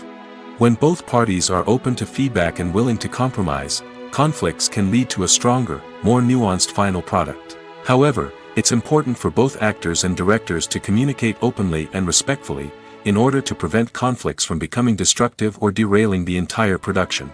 When both parties are open to feedback and willing to compromise, conflicts can lead to a stronger, more nuanced final product. However, it's important for both actors and directors to communicate openly and respectfully, in order to prevent conflicts from becoming destructive or derailing the entire production.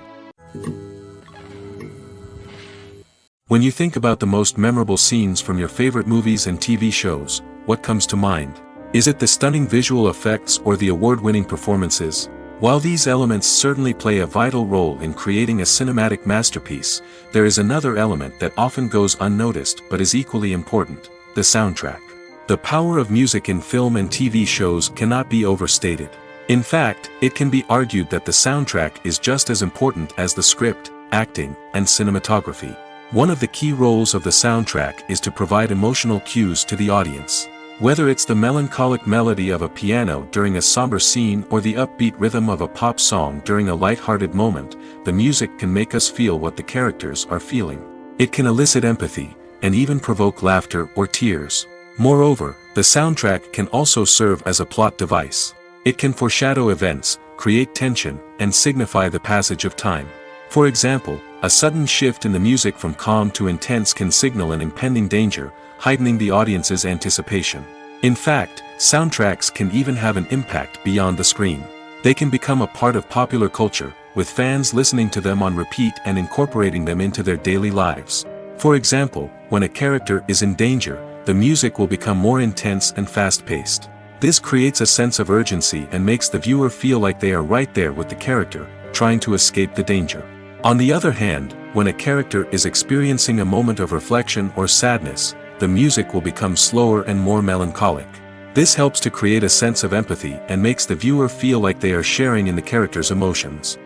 When you think about the most memorable scenes from your favorite movies and TV shows, what comes to mind? Is it the stunning visual effects or the award-winning performances? While these elements certainly play a vital role in creating a cinematic masterpiece, there is another element that often goes unnoticed but is equally important: the soundtrack. The power of music in film and TV shows cannot be overstated. In fact, it can be argued that the soundtrack is just as important as the script, acting, and cinematography. One of the key roles of the soundtrack is to provide emotional cues to the audience. Whether it's the melancholic melody of a piano during a somber scene or the upbeat rhythm of a pop song during a light-hearted moment, the music can make us feel what the characters are feeling. It can elicit empathy, and even provoke laughter or tears. Moreover, the soundtrack can also serve as a plot device. It can foreshadow events, create tension, and signify the passage of time. For example, a sudden shift in the music from calm to intense can signal an impending danger, heightening the audience's anticipation. In fact, soundtracks can even have an impact beyond the screen. They can become a part of popular culture, with fans listening to them on repeat and incorporating them into their daily lives. For example, when a character is in danger, the music will become more intense and fast-paced. This creates a sense of urgency and makes the viewer feel like they are right there with the character, trying to escape the danger. On the other hand, when a character is experiencing a moment of reflection or sadness, the music will become slower and more melancholic. This helps to create a sense of empathy and makes the viewer feel like they are sharing in the character's emotions.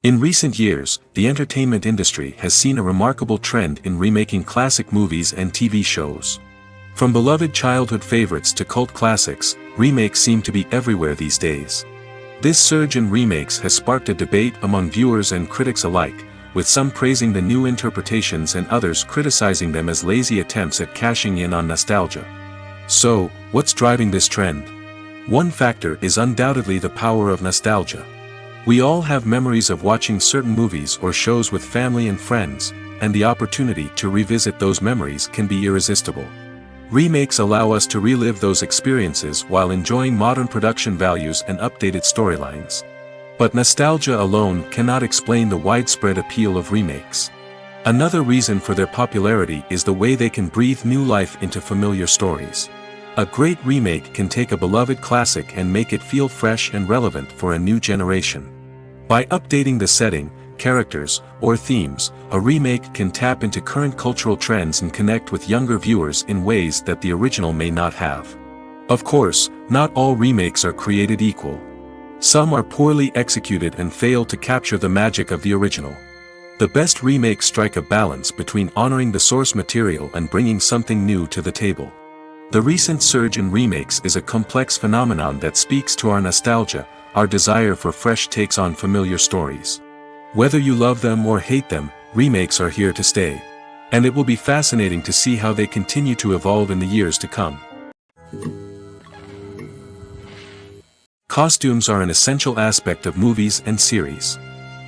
In recent years, the entertainment industry has seen a remarkable trend in remaking classic movies and TV shows. From beloved childhood favorites to cult classics, remakes seem to be everywhere these days. This surge in remakes has sparked a debate among viewers and critics alike, with some praising the new interpretations and others criticizing them as lazy attempts at cashing in on nostalgia. So, what's driving this trend? One factor is undoubtedly the power of nostalgia. We all have memories of watching certain movies or shows with family and friends, and the opportunity to revisit those memories can be irresistible. Remakes allow us to relive those experiences while enjoying modern production values and updated storylines. But nostalgia alone cannot explain the widespread appeal of remakes. Another reason for their popularity is the way they can breathe new life into familiar stories. A great remake can take a beloved classic and make it feel fresh and relevant for a new generation. By updating the setting, characters, or themes, a remake can tap into current cultural trends and connect with younger viewers in ways that the original may not have. Of course, not all remakes are created equal. Some are poorly executed and fail to capture the magic of the original. The best remakes strike a balance between honoring the source material and bringing something new to the table. The recent surge in remakes is a complex phenomenon that speaks to our nostalgia, our desire for fresh takes on familiar stories. Whether you love them or hate them, remakes are here to stay. And it will be fascinating to see how they continue to evolve in the years to come. Costumes are an essential aspect of movies and series.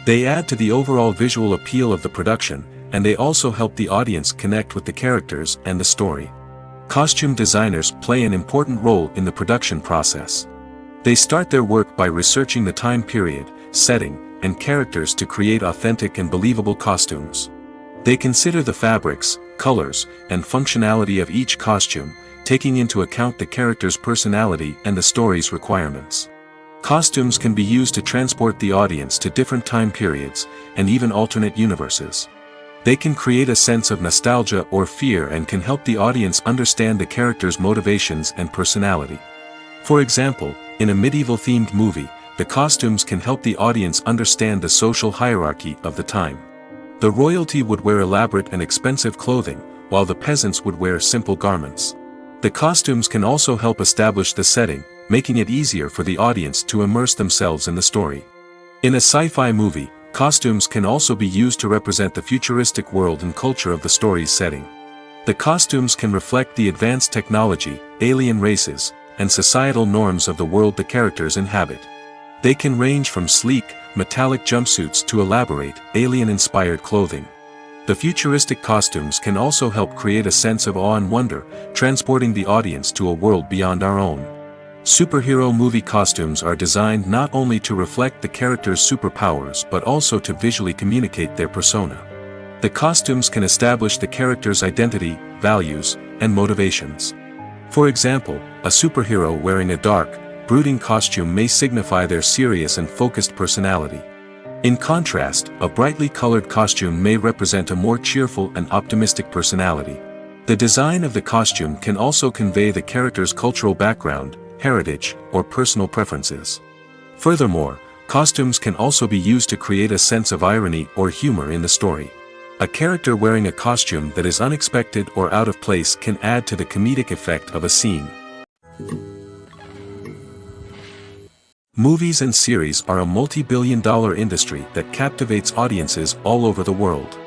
They add to the overall visual appeal of the production, and they also help the audience connect with the characters and the story. Costume designers play an important role in the production process. They start their work by researching the time period, setting, and characters to create authentic and believable costumes. They consider the fabrics, colors, and functionality of each costume, taking into account the character's personality and the story's requirements. Costumes can be used to transport the audience to different time periods, and even alternate universes. They can create a sense of nostalgia or fear and can help the audience understand the character's motivations and personality. For example, in a medieval-themed movie, the costumes can help the audience understand the social hierarchy of the time. The royalty would wear elaborate and expensive clothing, while the peasants would wear simple garments. The costumes can also help establish the setting, making it easier for the audience to immerse themselves in the story. In a sci-fi movie, costumes can also be used to represent the futuristic world and culture of the story's setting. The costumes can reflect the advanced technology, alien races, and societal norms of the world the characters inhabit. They can range from sleek, metallic jumpsuits to elaborate, alien-inspired clothing. The futuristic costumes can also help create a sense of awe and wonder, transporting the audience to a world beyond our own. Superhero movie costumes are designed not only to reflect the character's superpowers but also to visually communicate their persona. The costumes can establish the character's identity, values, and motivations. For example, a superhero wearing a dark, brooding costume may signify their serious and focused personality. In contrast, a brightly colored costume may represent a more cheerful and optimistic personality. The design of the costume can also convey the character's cultural background, heritage, or personal preferences. Furthermore, costumes can also be used to create a sense of irony or humor in the story. A character wearing a costume that is unexpected or out of place can add to the comedic effect of a scene. Movies and series are a multi-billion-dollar industry that captivates audiences all over the world.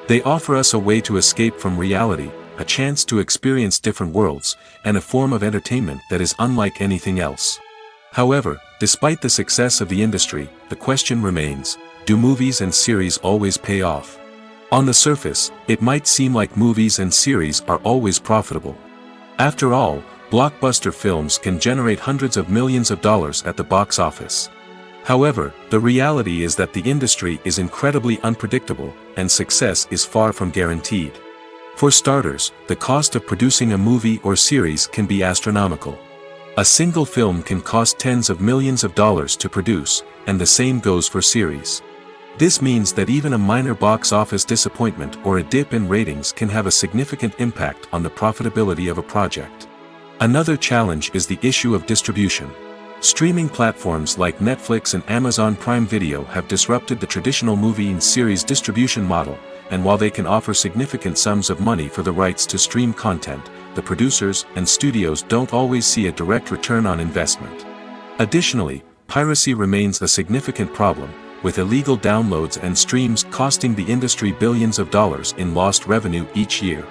They offer us a way to escape from reality, a chance to experience different worlds, and a form of entertainment that is unlike anything else. However, despite the success of the industry, the question remains, do movies and series always pay off? On the surface, it might seem like movies and series are always profitable. After all, blockbuster films can generate hundreds of millions of dollars at the box office. However, the reality is that the industry is incredibly unpredictable, and success is far from guaranteed. For starters, the cost of producing a movie or series can be astronomical. A single film can cost tens of millions of dollars to produce, and the same goes for series. This means that even a minor box office disappointment or a dip in ratings can have a significant impact on the profitability of a project. Another challenge is the issue of distribution. Streaming platforms like Netflix and Amazon Prime Video have disrupted the traditional movie and series distribution model, and while they can offer significant sums of money for the rights to stream content, the producers and studios don't always see a direct return on investment. Additionally, piracy remains a significant problem, with illegal downloads and streams costing the industry billions of dollars in lost revenue each year.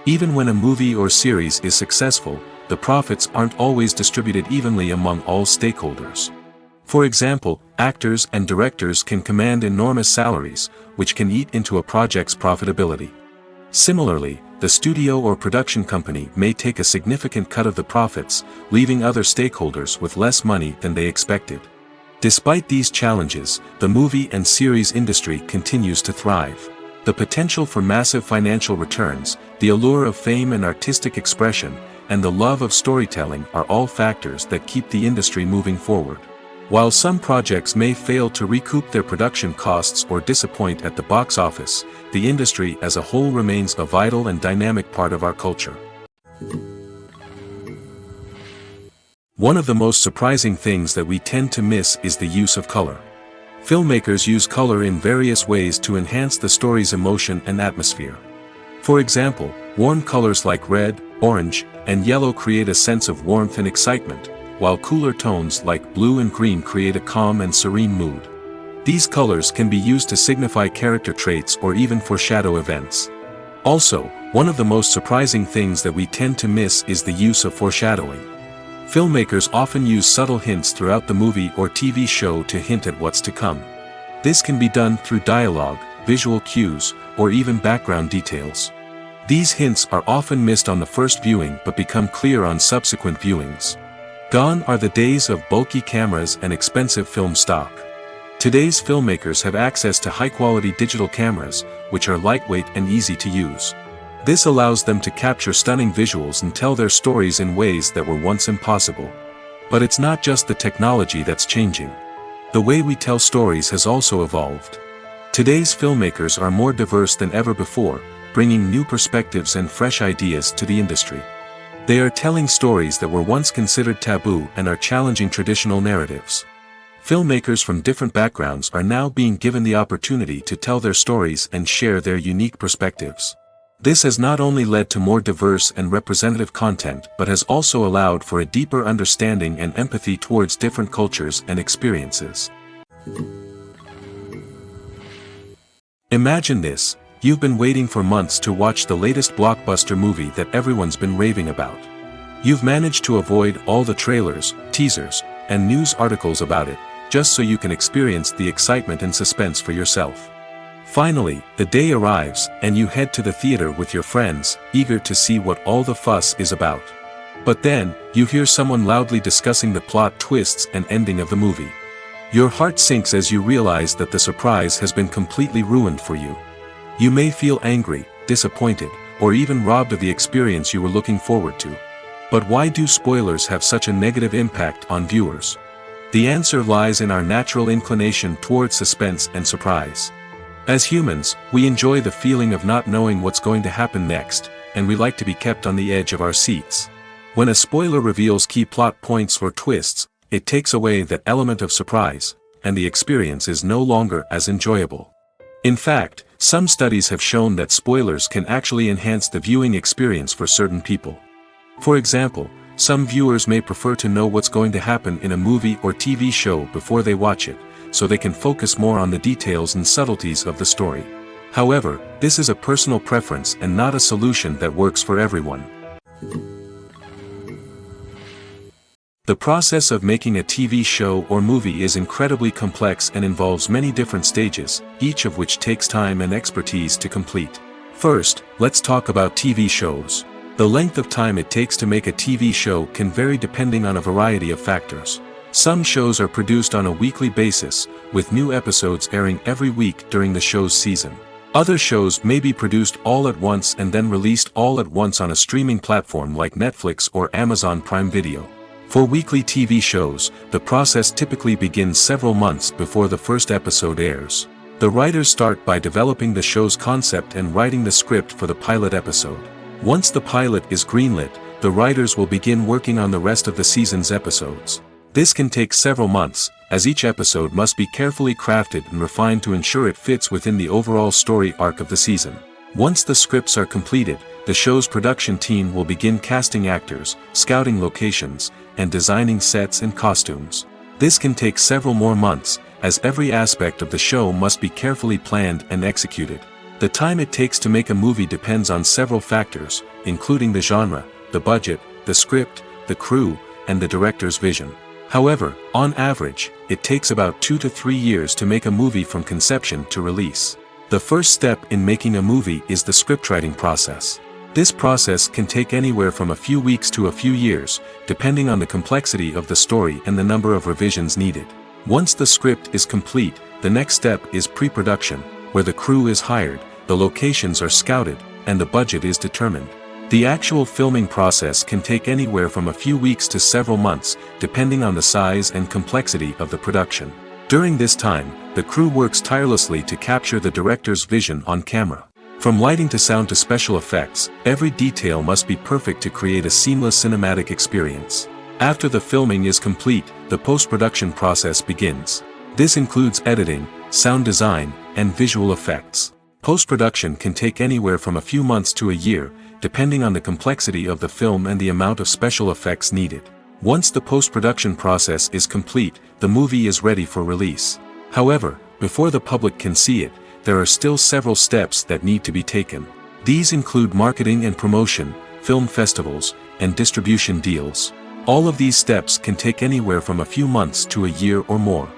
Even when a movie or series is successful, the profits aren't always distributed evenly among all stakeholders. For example, actors and directors can command enormous salaries, which can eat into a project's profitability. Similarly, the studio or production company may take a significant cut of the profits, leaving other stakeholders with less money than they expected. Despite these challenges, the movie and series industry continues to thrive. The potential for massive financial returns, the allure of fame and artistic expression, and the love of storytelling are all factors that keep the industry moving forward. While some projects may fail to recoup their production costs or disappoint at the box office, the industry as a whole remains a vital and dynamic part of our culture. One of the most surprising things that we tend to miss is the use of color. Filmmakers use color in various ways to enhance the story's emotion and atmosphere. For example, warm colors like red, orange, and yellow create a sense of warmth and excitement, while cooler tones like blue and green create a calm and serene mood. These colors can be used to signify character traits or even foreshadow events. Also, one of the most surprising things that we tend to miss is the use of foreshadowing. Filmmakers often use subtle hints throughout the movie or TV show to hint at what's to come. This can be done through dialogue, visual cues, or even background details. These hints are often missed on the first viewing but become clear on subsequent viewings. Gone are the days of bulky cameras and expensive film stock. Today's filmmakers have access to high-quality digital cameras, which are lightweight and easy to use. This allows them to capture stunning visuals and tell their stories in ways that were once impossible. But it's not just the technology that's changing. The way we tell stories has also evolved. Today's filmmakers are more diverse than ever before, bringing new perspectives and fresh ideas to the industry. They are telling stories that were once considered taboo and are challenging traditional narratives. Filmmakers from different backgrounds are now being given the opportunity to tell their stories and share their unique perspectives. This has not only led to more diverse and representative content but has also allowed for a deeper understanding and empathy towards different cultures and experiences. Imagine this. You've been waiting for months to watch the latest blockbuster movie that everyone's been raving about. You've managed to avoid all the trailers, teasers, and news articles about it, just so you can experience the excitement and suspense for yourself. Finally, the day arrives, and you head to the theater with your friends, eager to see what all the fuss is about. But then, you hear someone loudly discussing the plot twists and ending of the movie. Your heart sinks as you realize that the surprise has been completely ruined for you. You may feel angry, disappointed, or even robbed of the experience you were looking forward to. But why do spoilers have such a negative impact on viewers? The answer lies in our natural inclination towards suspense and surprise. As humans, we enjoy the feeling of not knowing what's going to happen next, and we like to be kept on the edge of our seats. When a spoiler reveals key plot points or twists, it takes away that element of surprise, and the experience is no longer as enjoyable. In fact, some studies have shown that spoilers can actually enhance the viewing experience for certain people. For example, some viewers may prefer to know what's going to happen in a movie or TV show before they watch it, so they can focus more on the details and subtleties of the story. However, this is a personal preference and not a solution that works for everyone. The process of making a TV show or movie is incredibly complex and involves many different stages, each of which takes time and expertise to complete. First, let's talk about TV shows. The length of time it takes to make a TV show can vary depending on a variety of factors. Some shows are produced on a weekly basis, with new episodes airing every week during the show's season. Other shows may be produced all at once and then released all at once on a streaming platform like Netflix or Amazon Prime Video. For weekly TV shows, the process typically begins several months before the first episode airs. The writers start by developing the show's concept and writing the script for the pilot episode. Once the pilot is greenlit, the writers will begin working on the rest of the season's episodes. This can take several months, as each episode must be carefully crafted and refined to ensure it fits within the overall story arc of the season. Once the scripts are completed, the show's production team will begin casting actors, scouting locations, and designing sets and costumes. This can take several more months, as every aspect of the show must be carefully planned and executed. The time it takes to make a movie depends on several factors, including the genre, the budget, the script, the crew, and the director's vision. However, on average, it takes about 2 to 3 years to make a movie from conception to release. The first step in making a movie is the scriptwriting process. This process can take anywhere from a few weeks to a few years, depending on the complexity of the story and the number of revisions needed. Once the script is complete, the next step is pre-production, where the crew is hired, the locations are scouted, and the budget is determined. The actual filming process can take anywhere from a few weeks to several months, depending on the size and complexity of the production. During this time, the crew works tirelessly to capture the director's vision on camera. From lighting to sound to special effects, every detail must be perfect to create a seamless cinematic experience. After the filming is complete, the post-production process begins. This includes editing, sound design, and visual effects. Post-production can take anywhere from a few months to a year, depending on the complexity of the film and the amount of special effects needed. Once the post-production process is complete, the movie is ready for release. However, before the public can see it, there are still several steps that need to be taken. These include marketing and promotion, film festivals, and distribution deals. All of these steps can take anywhere from a few months to a year or more.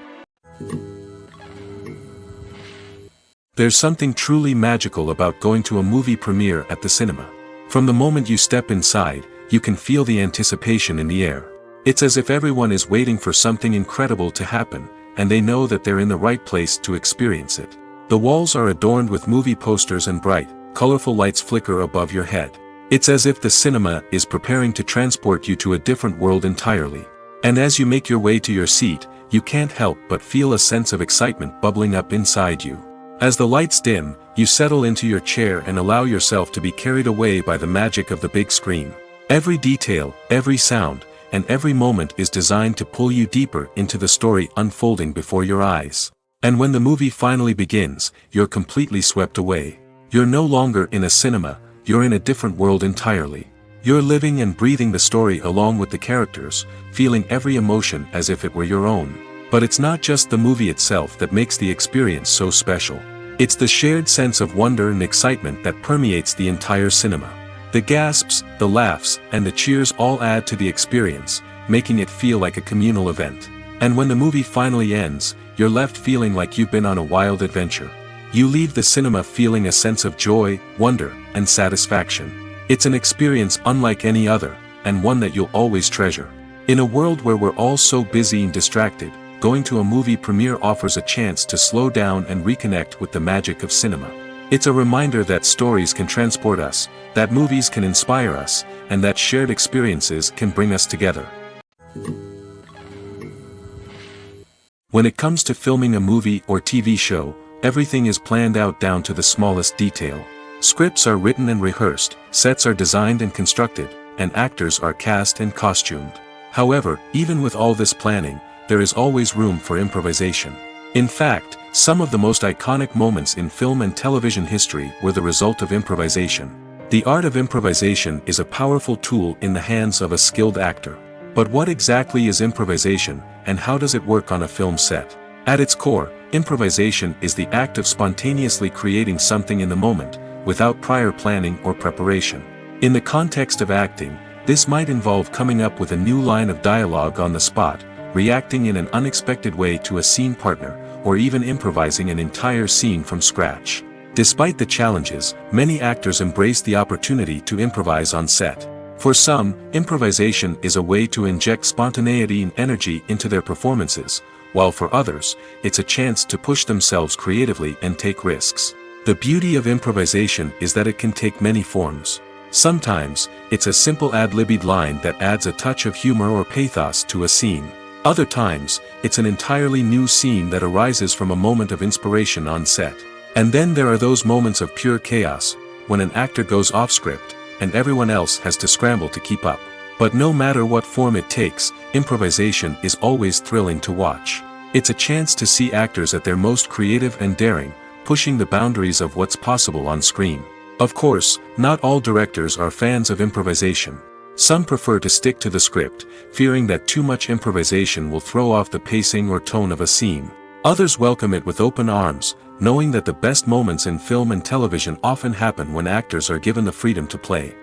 There's something truly magical about going to a movie premiere at the cinema. From the moment you step inside, you can feel the anticipation in the air. It's as if everyone is waiting for something incredible to happen, and they know that they're in the right place to experience it. The walls are adorned with movie posters and bright, colorful lights flicker above your head. It's as if the cinema is preparing to transport you to a different world entirely. And as you make your way to your seat, you can't help but feel a sense of excitement bubbling up inside you. As the lights dim, you settle into your chair and allow yourself to be carried away by the magic of the big screen. Every detail, every sound, and every moment is designed to pull you deeper into the story unfolding before your eyes. And when the movie finally begins, you're completely swept away. You're no longer in a cinema, you're in a different world entirely. You're living and breathing the story along with the characters, feeling every emotion as if it were your own. But it's not just the movie itself that makes the experience so special. It's the shared sense of wonder and excitement that permeates the entire cinema. The gasps, the laughs, and the cheers all add to the experience, making it feel like a communal event. And when the movie finally ends, you're left feeling like you've been on a wild adventure. You leave the cinema feeling a sense of joy, wonder, and satisfaction. It's an experience unlike any other, and one that you'll always treasure. In a world where we're all so busy and distracted, going to a movie premiere offers a chance to slow down and reconnect with the magic of cinema. It's a reminder that stories can transport us, that movies can inspire us, and that shared experiences can bring us together. When it comes to filming a movie or TV show, everything is planned out down to the smallest detail. Scripts are written and rehearsed, sets are designed and constructed, and actors are cast and costumed. However, even with all this planning, there is always room for improvisation. In fact, some of the most iconic moments in film and television history were the result of improvisation. The art of improvisation is a powerful tool in the hands of a skilled actor. But what exactly is improvisation, and how does it work on a film set? At its core, improvisation is the act of spontaneously creating something in the moment, without prior planning or preparation. In the context of acting, this might involve coming up with a new line of dialogue on the spot, reacting in an unexpected way to a scene partner, or even improvising an entire scene from scratch. Despite the challenges, many actors embrace the opportunity to improvise on set. For some, improvisation is a way to inject spontaneity and energy into their performances, while for others, it's a chance to push themselves creatively and take risks. The beauty of improvisation is that it can take many forms. Sometimes, it's a simple ad-libbed line that adds a touch of humor or pathos to a scene. Other times, it's an entirely new scene that arises from a moment of inspiration on set. And then there are those moments of pure chaos, when an actor goes off script, and everyone else has to scramble to keep up. But no matter what form it takes, improvisation is always thrilling to watch. It's a chance to see actors at their most creative and daring, pushing the boundaries of what's possible on screen. Of course, not all directors are fans of improvisation. Some prefer to stick to the script, fearing that too much improvisation will throw off the pacing or tone of a scene. Others welcome it with open arms, knowing that the best moments in film and television often happen when actors are given the freedom to play.